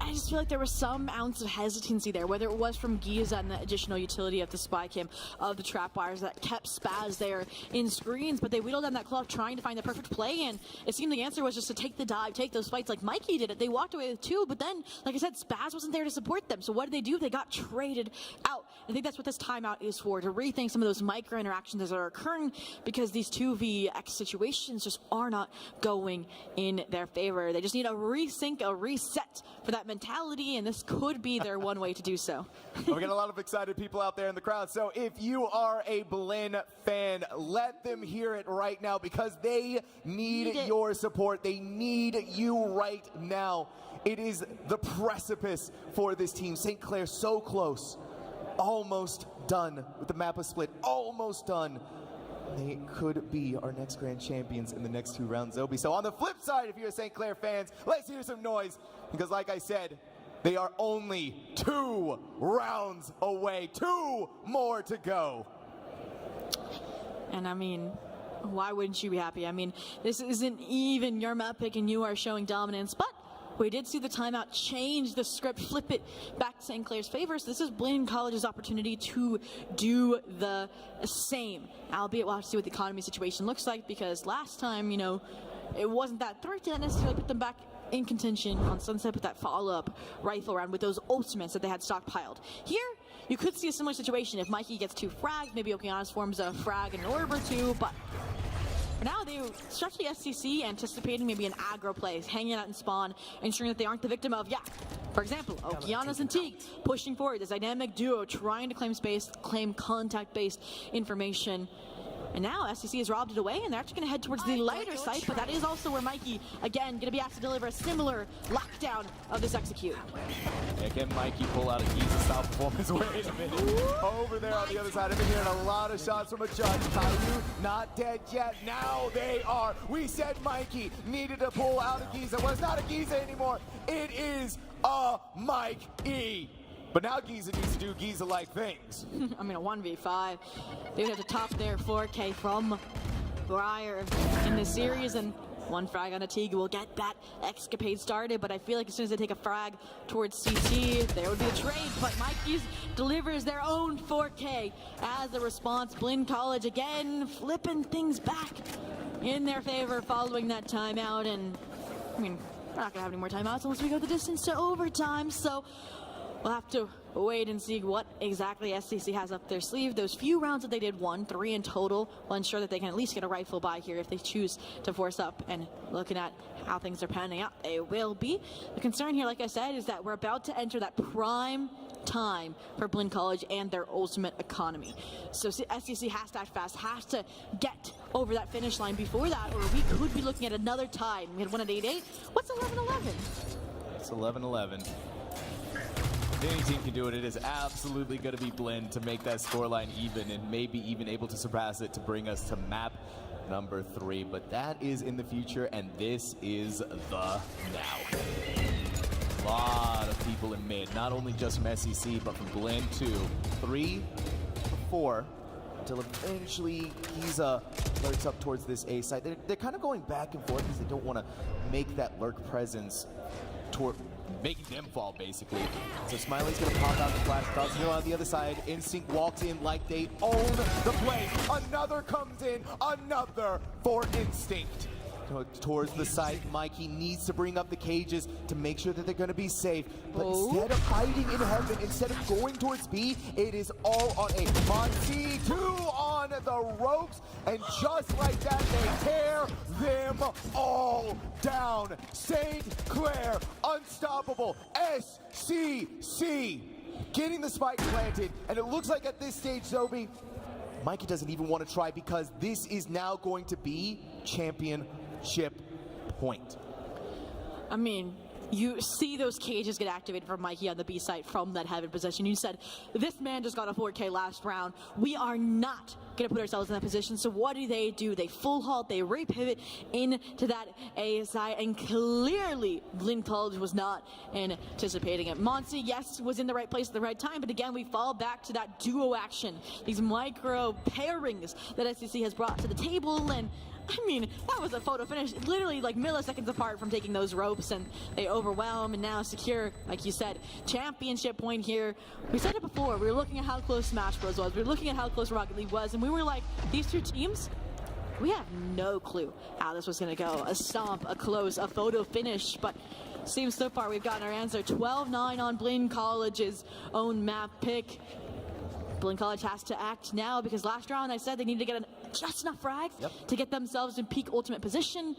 I just feel like there was some ounce of hesitancy there, whether it was from Giza and the additional utility of the spy cam, of the trap wires that kept Spaz there in screens, but they wheeled down that clock trying to find the perfect play, and it seemed the answer was just to take the dive, take those fights like Mikey did it. They walked away with 2, but then, like I said, Spaz wasn't there to support them, so what did they do? They got traded out. I think that's what this timeout is for, to rethink some of those micro interactions that are occurring, because these 2vx situations just are not going in their favor. They just need a resync, a reset for that mentality, and this could be their one way to do so. We got a lot of excited people out there in the crowd, so if you are a Blinn fan, let them hear it right now, because they need your support. They need you right now. It is the precipice for this team. St. Clair so close, almost done with the map split, almost done. They could be our next grand champions in the next 2 rounds, Obi. So on the flip side, if you're St. Clair fans, let's hear some noise, because like I said, they are only 2 rounds away. 2 more to go. And I mean, why wouldn't you be happy? I mean, this isn't even your map pick and you are showing dominance, but we did see the timeout change the script, flip it back to St. Clair's favor. So this is Blinn College's opportunity to do the same. Albeit we'll have to see what the economy situation looks like, because last time, it wasn't that threat to necessarily put them back in contention on Sunset with that follow-up rifle round with those ultimates that they had stockpiled. Here, you could see a similar situation if Mikey gets 2 frags, maybe Okeanos forms a frag and an orb or 2, but for now, they stretch the SCC, anticipating maybe an aggro play, hanging out in spawn, ensuring that they aren't the victim of, for example, Okeanos and Teague pushing forward, this dynamic duo trying to claim space, claim contact-based information. And now SCC has robbed it away, and they're actually going to head towards the lighter site, but that is also where Mikey, again, going to be asked to deliver a similar lockdown of this execute. Yeah, can Mikey pull out a Giza-style performance? Wait a minute. Over there on the other side, I've been hearing a lot of shots from a judge. Caillou not dead yet. Now they are. We said Mikey needed to pull out a Giza. Well, it's not a Giza anymore. It is a Mike E. But now Giza needs to do Giza-like things. I mean, a 1v5. They would have to top their 4K from Briar in this series, and one frag on Antigua will get that escapade started, but I feel like as soon as they take a frag towards CT, there would be a trade, but Mikey's delivers their own 4K as a response. Blinn College again flipping things back in their favor following that timeout, and I mean, we're not gonna have any more timeouts unless we go the distance to overtime, so we'll have to wait and see what exactly SCC has up their sleeve. Those few rounds that they did, 3 in total, will ensure that they can at least get a rifle buy here if they choose to force up. And looking at how things are panning out, they will be. The concern here, like I said, is that we're about to enter that prime time for Blinn College and their ultimate economy. So SCC has to act fast, has to get over that finish line before that, or we could be looking at another tie. We had one at 8-8. What's 11-11? It's 11-11. If any team can do it, it is absolutely going to be Blinn to make that scoreline even and maybe even able to surpass it to bring us to map number 3. But that is in the future, and this is the now. A lot of people in mid, not only just from SEC, but from Blinn too. 3, 4, until eventually Giza lurks up towards this A side. They're kind of going back and forth because they don't want to make that lurk presence toward making them fall, basically. So Smiley's gonna pop out the flash. Dazio on the other side. Instinct walks in like they own the place. Another comes in, another for Instinct. Towards the site, Mikey needs to bring up the cages to make sure that they're gonna be safe. But instead of hiding in heaven, instead of going towards B, it is all on A. Monty, 2 on the ropes, and just like that, they tear them all down. St. Clair, unstoppable. SCC getting the spike planted, and it looks like at this stage, Zobi, Mikey doesn't even want to try because this is now going to be championship point. I mean, you see those cages get activated for Mikey on the B site from that heaven position. You said, this man just got a 4K last round. We are not going to put ourselves in that position. So what do? They full halt, they repivot into that A side, and clearly Blinn College was not anticipating it. Monty, yes, was in the right place at the right time, but again, we fall back to that duo action. These micro pairings that SEC has brought to the table, and I mean, that was a photo finish, literally like milliseconds apart from taking those ropes, and they overwhelm and now secure, like you said, championship point here. We said it before, we were looking at how close Smash Bros was, we were looking at how close Rocket League was, and we were like, these two teams, we have no clue how this was going to go. A stomp, a close, a photo finish, but seems so far we've gotten our answer. 12-9 on Blinn College's own map pick. Blinn College has to act now because last round I said they needed to get just enough frags to get themselves in peak ultimate position,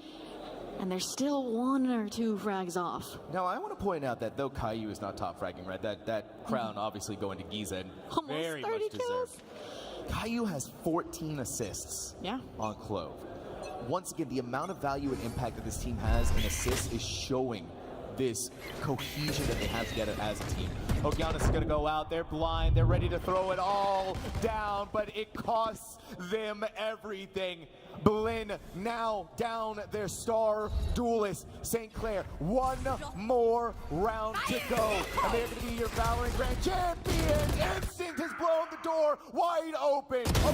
and they're still 1 or 2 frags off. Now I want to point out that though Caillou is not top fragging, right? That crown obviously going to Giza and almost very 30 much kills. deserved. Caillou has 14 assists on Clove. Once again, the amount of value and impact that this team has in assists is showing this cohesion that they have together as a team. Okeanis is going to go out. They're blind. They're ready to throw it all down, but it costs them everything. Blinn now down their star duelist, St. Clair. 1 more round to go, and they're going to be your Valorant Grand Champions. Instinct has blown the door wide open. A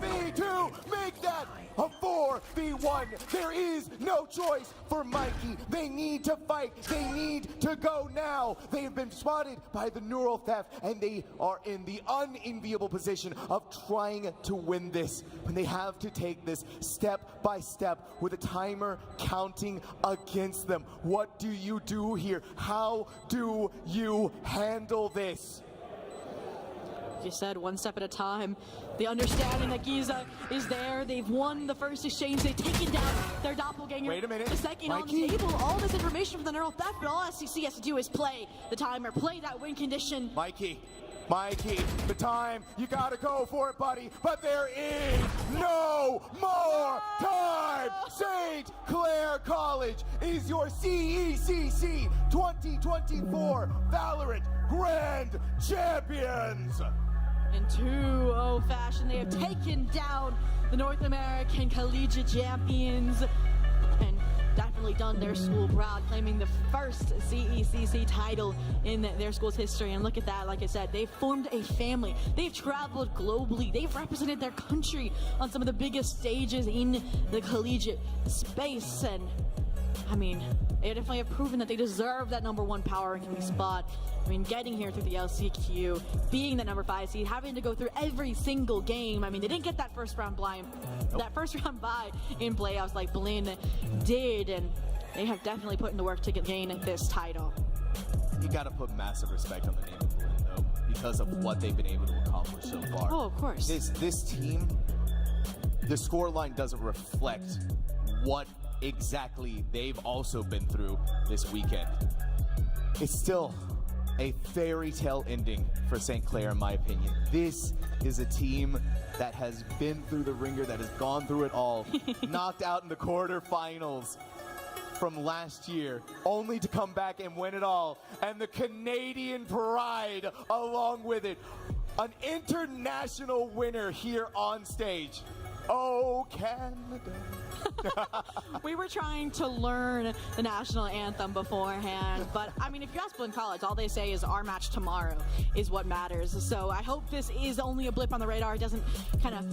4v2. Make that a 4v1. There is no choice for Mikey. They need to fight. They need to go now. They have been spotted by the neural theft, and they are in the unenviable position of trying to win this. When they have to take this step by step with a timer counting against them. What do you do here? How do you handle this? You said 1 step at a time. The understanding that Giza is there. They've won the first exchange. They've taken down their doppelganger. Wait a minute. The second Mikey. on the table. All this information from the neural theft, but all SCC has to do is play the timer, play that win condition. Mikey, the time, you gotta go for it, buddy, but there is no more time! St. Clair College is your CECC 2024 Valorant Grand Champions! In 2-0 fashion, they have taken down the North American Collegiate Champions. And that definitely done their school proud, claiming the first CECC title in their school's history. And look at that, like I said, they've formed a family. They've traveled globally. They've represented their country on some of the biggest stages in the collegiate space. And I mean, they definitely have proven that they deserve that #1 power ranking spot. I mean, getting here through the LCQ, being the #5 seed, having to go through every single game. I mean, they didn't get that first round bye in playoffs like Blinn did, and they have definitely put in the work to gain this title. You got to put massive respect on the name of Blinn, though, because of what they've been able to accomplish so far. Oh, of course. This team, the scoreline doesn't reflect what exactly they've also been through this weekend. It's still a fairy tale ending for St. Clair, in my opinion. This is a team that has been through the ringer, that has gone through it all, knocked out in the quarterfinals from last year, only to come back and win it all, and the Canadian pride along with it. An international winner here on stage. Oh, Canada. We were trying to learn the national anthem beforehand, but I mean, if you ask Blinn College, all they say is our match tomorrow is what matters. So I hope this is only a blip on the radar. It doesn't kind of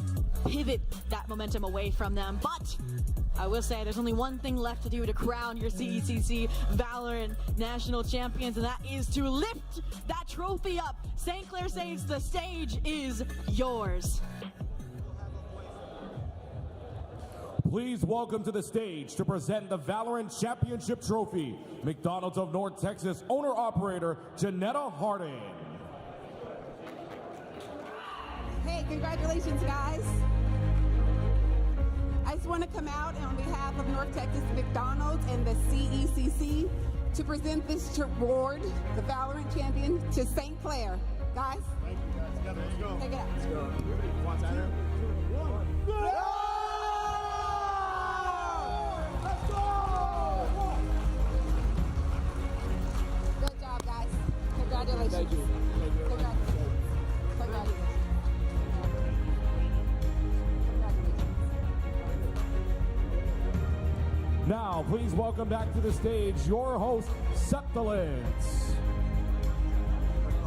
pivot that momentum away from them. But I will say there's only one thing left to do to crown your CECC Valorant national champions, and that is to lift that trophy up. St. Clair says the stage is yours. Please welcome to the stage to present the Valorant Championship Trophy, McDonald's of North Texas owner-operator Janetta Harding. Hey, congratulations, guys. I just want to come out on behalf of North Texas McDonald's and the CECC to present this award, the Valorant champion, to St. Clair. Guys? Thank you, guys. Together, let's go. Take it out. Let's go. One, two, one. Go! Let's go! Good job, guys. Congratulations. Thank you. Congratulations. Congratulations. Now, please welcome back to the stage your host, Septalence.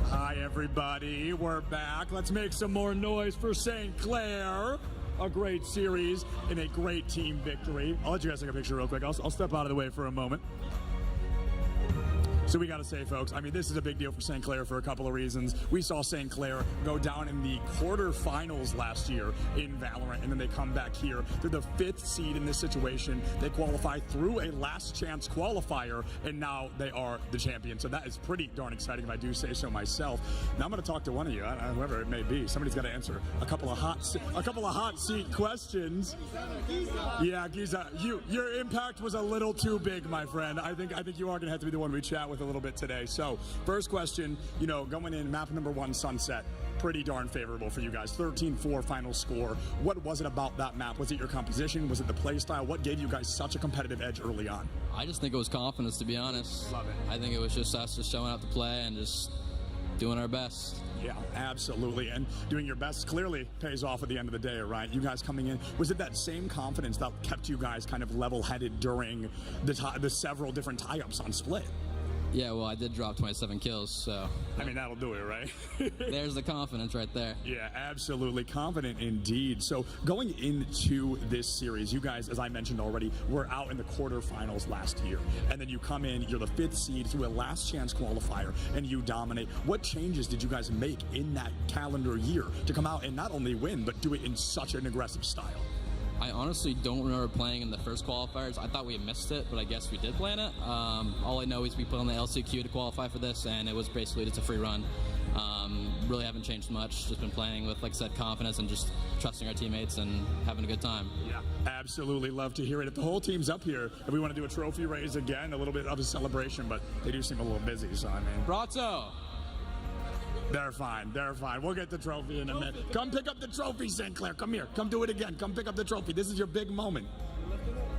Hi, everybody. We're back. Let's make some more noise for St. Clair. A great series and a great team victory. I'll let you guys take a picture real quick. I'll step out of the way for a moment. So we got to say, folks, I mean, this is a big deal for St. Clair for a couple of reasons. We saw St. Clair go down in the quarterfinals last year in Valorant, and then they come back here. They're the 5th seed in this situation. They qualify through a last chance qualifier, and now they are the champion. So that is pretty darn exciting, if I do say so myself. Now I'm going to talk to one of you, whoever it may be. Somebody's got to answer a couple of hot seat questions. Yeah, Giza, your impact was a little too big, my friend. I think you are going to have to be the one we chat with a little bit today. So first question, going in map #1 Sunset, pretty darn favorable for you guys. 13-4 final score. What was it about that map? Was it your composition? Was it the play style? What gave you guys such a competitive edge early on? I just think it was confidence, to be honest. Love it. I think it was just us just showing up to play and just doing our best. Yeah, absolutely. And doing your best clearly pays off at the end of the day, right? You guys coming in, was it that same confidence that kept you guys kind of level-headed during the several different tie-ups on Split? Yeah, well, I did drop 27 kills, so... I mean, that'll do it, right? There's the confidence right there. Yeah, absolutely. Confident indeed. So going into this series, you guys, as I mentioned already, were out in the quarterfinals last year. And then you come in, you're the 5th seed through a last chance qualifier, and you dominate. What changes did you guys make in that calendar year to come out and not only win, but do it in such an aggressive style? I honestly don't remember playing in the first qualifiers. I thought we had missed it, but I guess we did play in it. All I know is we put on the LCQ to qualify for this, and it was basically just a free run. Really haven't changed much. Just been playing with, like I said, confidence and just trusting our teammates and having a good time. Yeah, absolutely. Love to hear it. If the whole team's up here, if we want to do a trophy raise again, a little bit of a celebration, but they do seem a little busy, so I mean... Brato! They're fine. They're fine. We'll get the trophy in a minute. Come pick up the trophy, St. Clair. Come here. Come do it again. Come pick up the trophy. This is your big moment.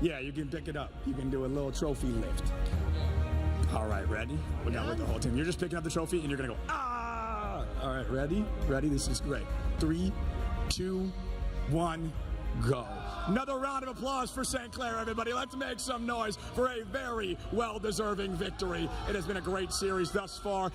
Yeah, you can pick it up. You can do a little trophy lift. All right, ready? We got with the whole team. You're just picking up the trophy, and you're going to go, ah! All right, ready? Ready? This is great. 3, 2, 1, go. Another round of applause for St. Clair, everybody. Let's make some noise for a very well-deserving victory. It has been a great series thus far.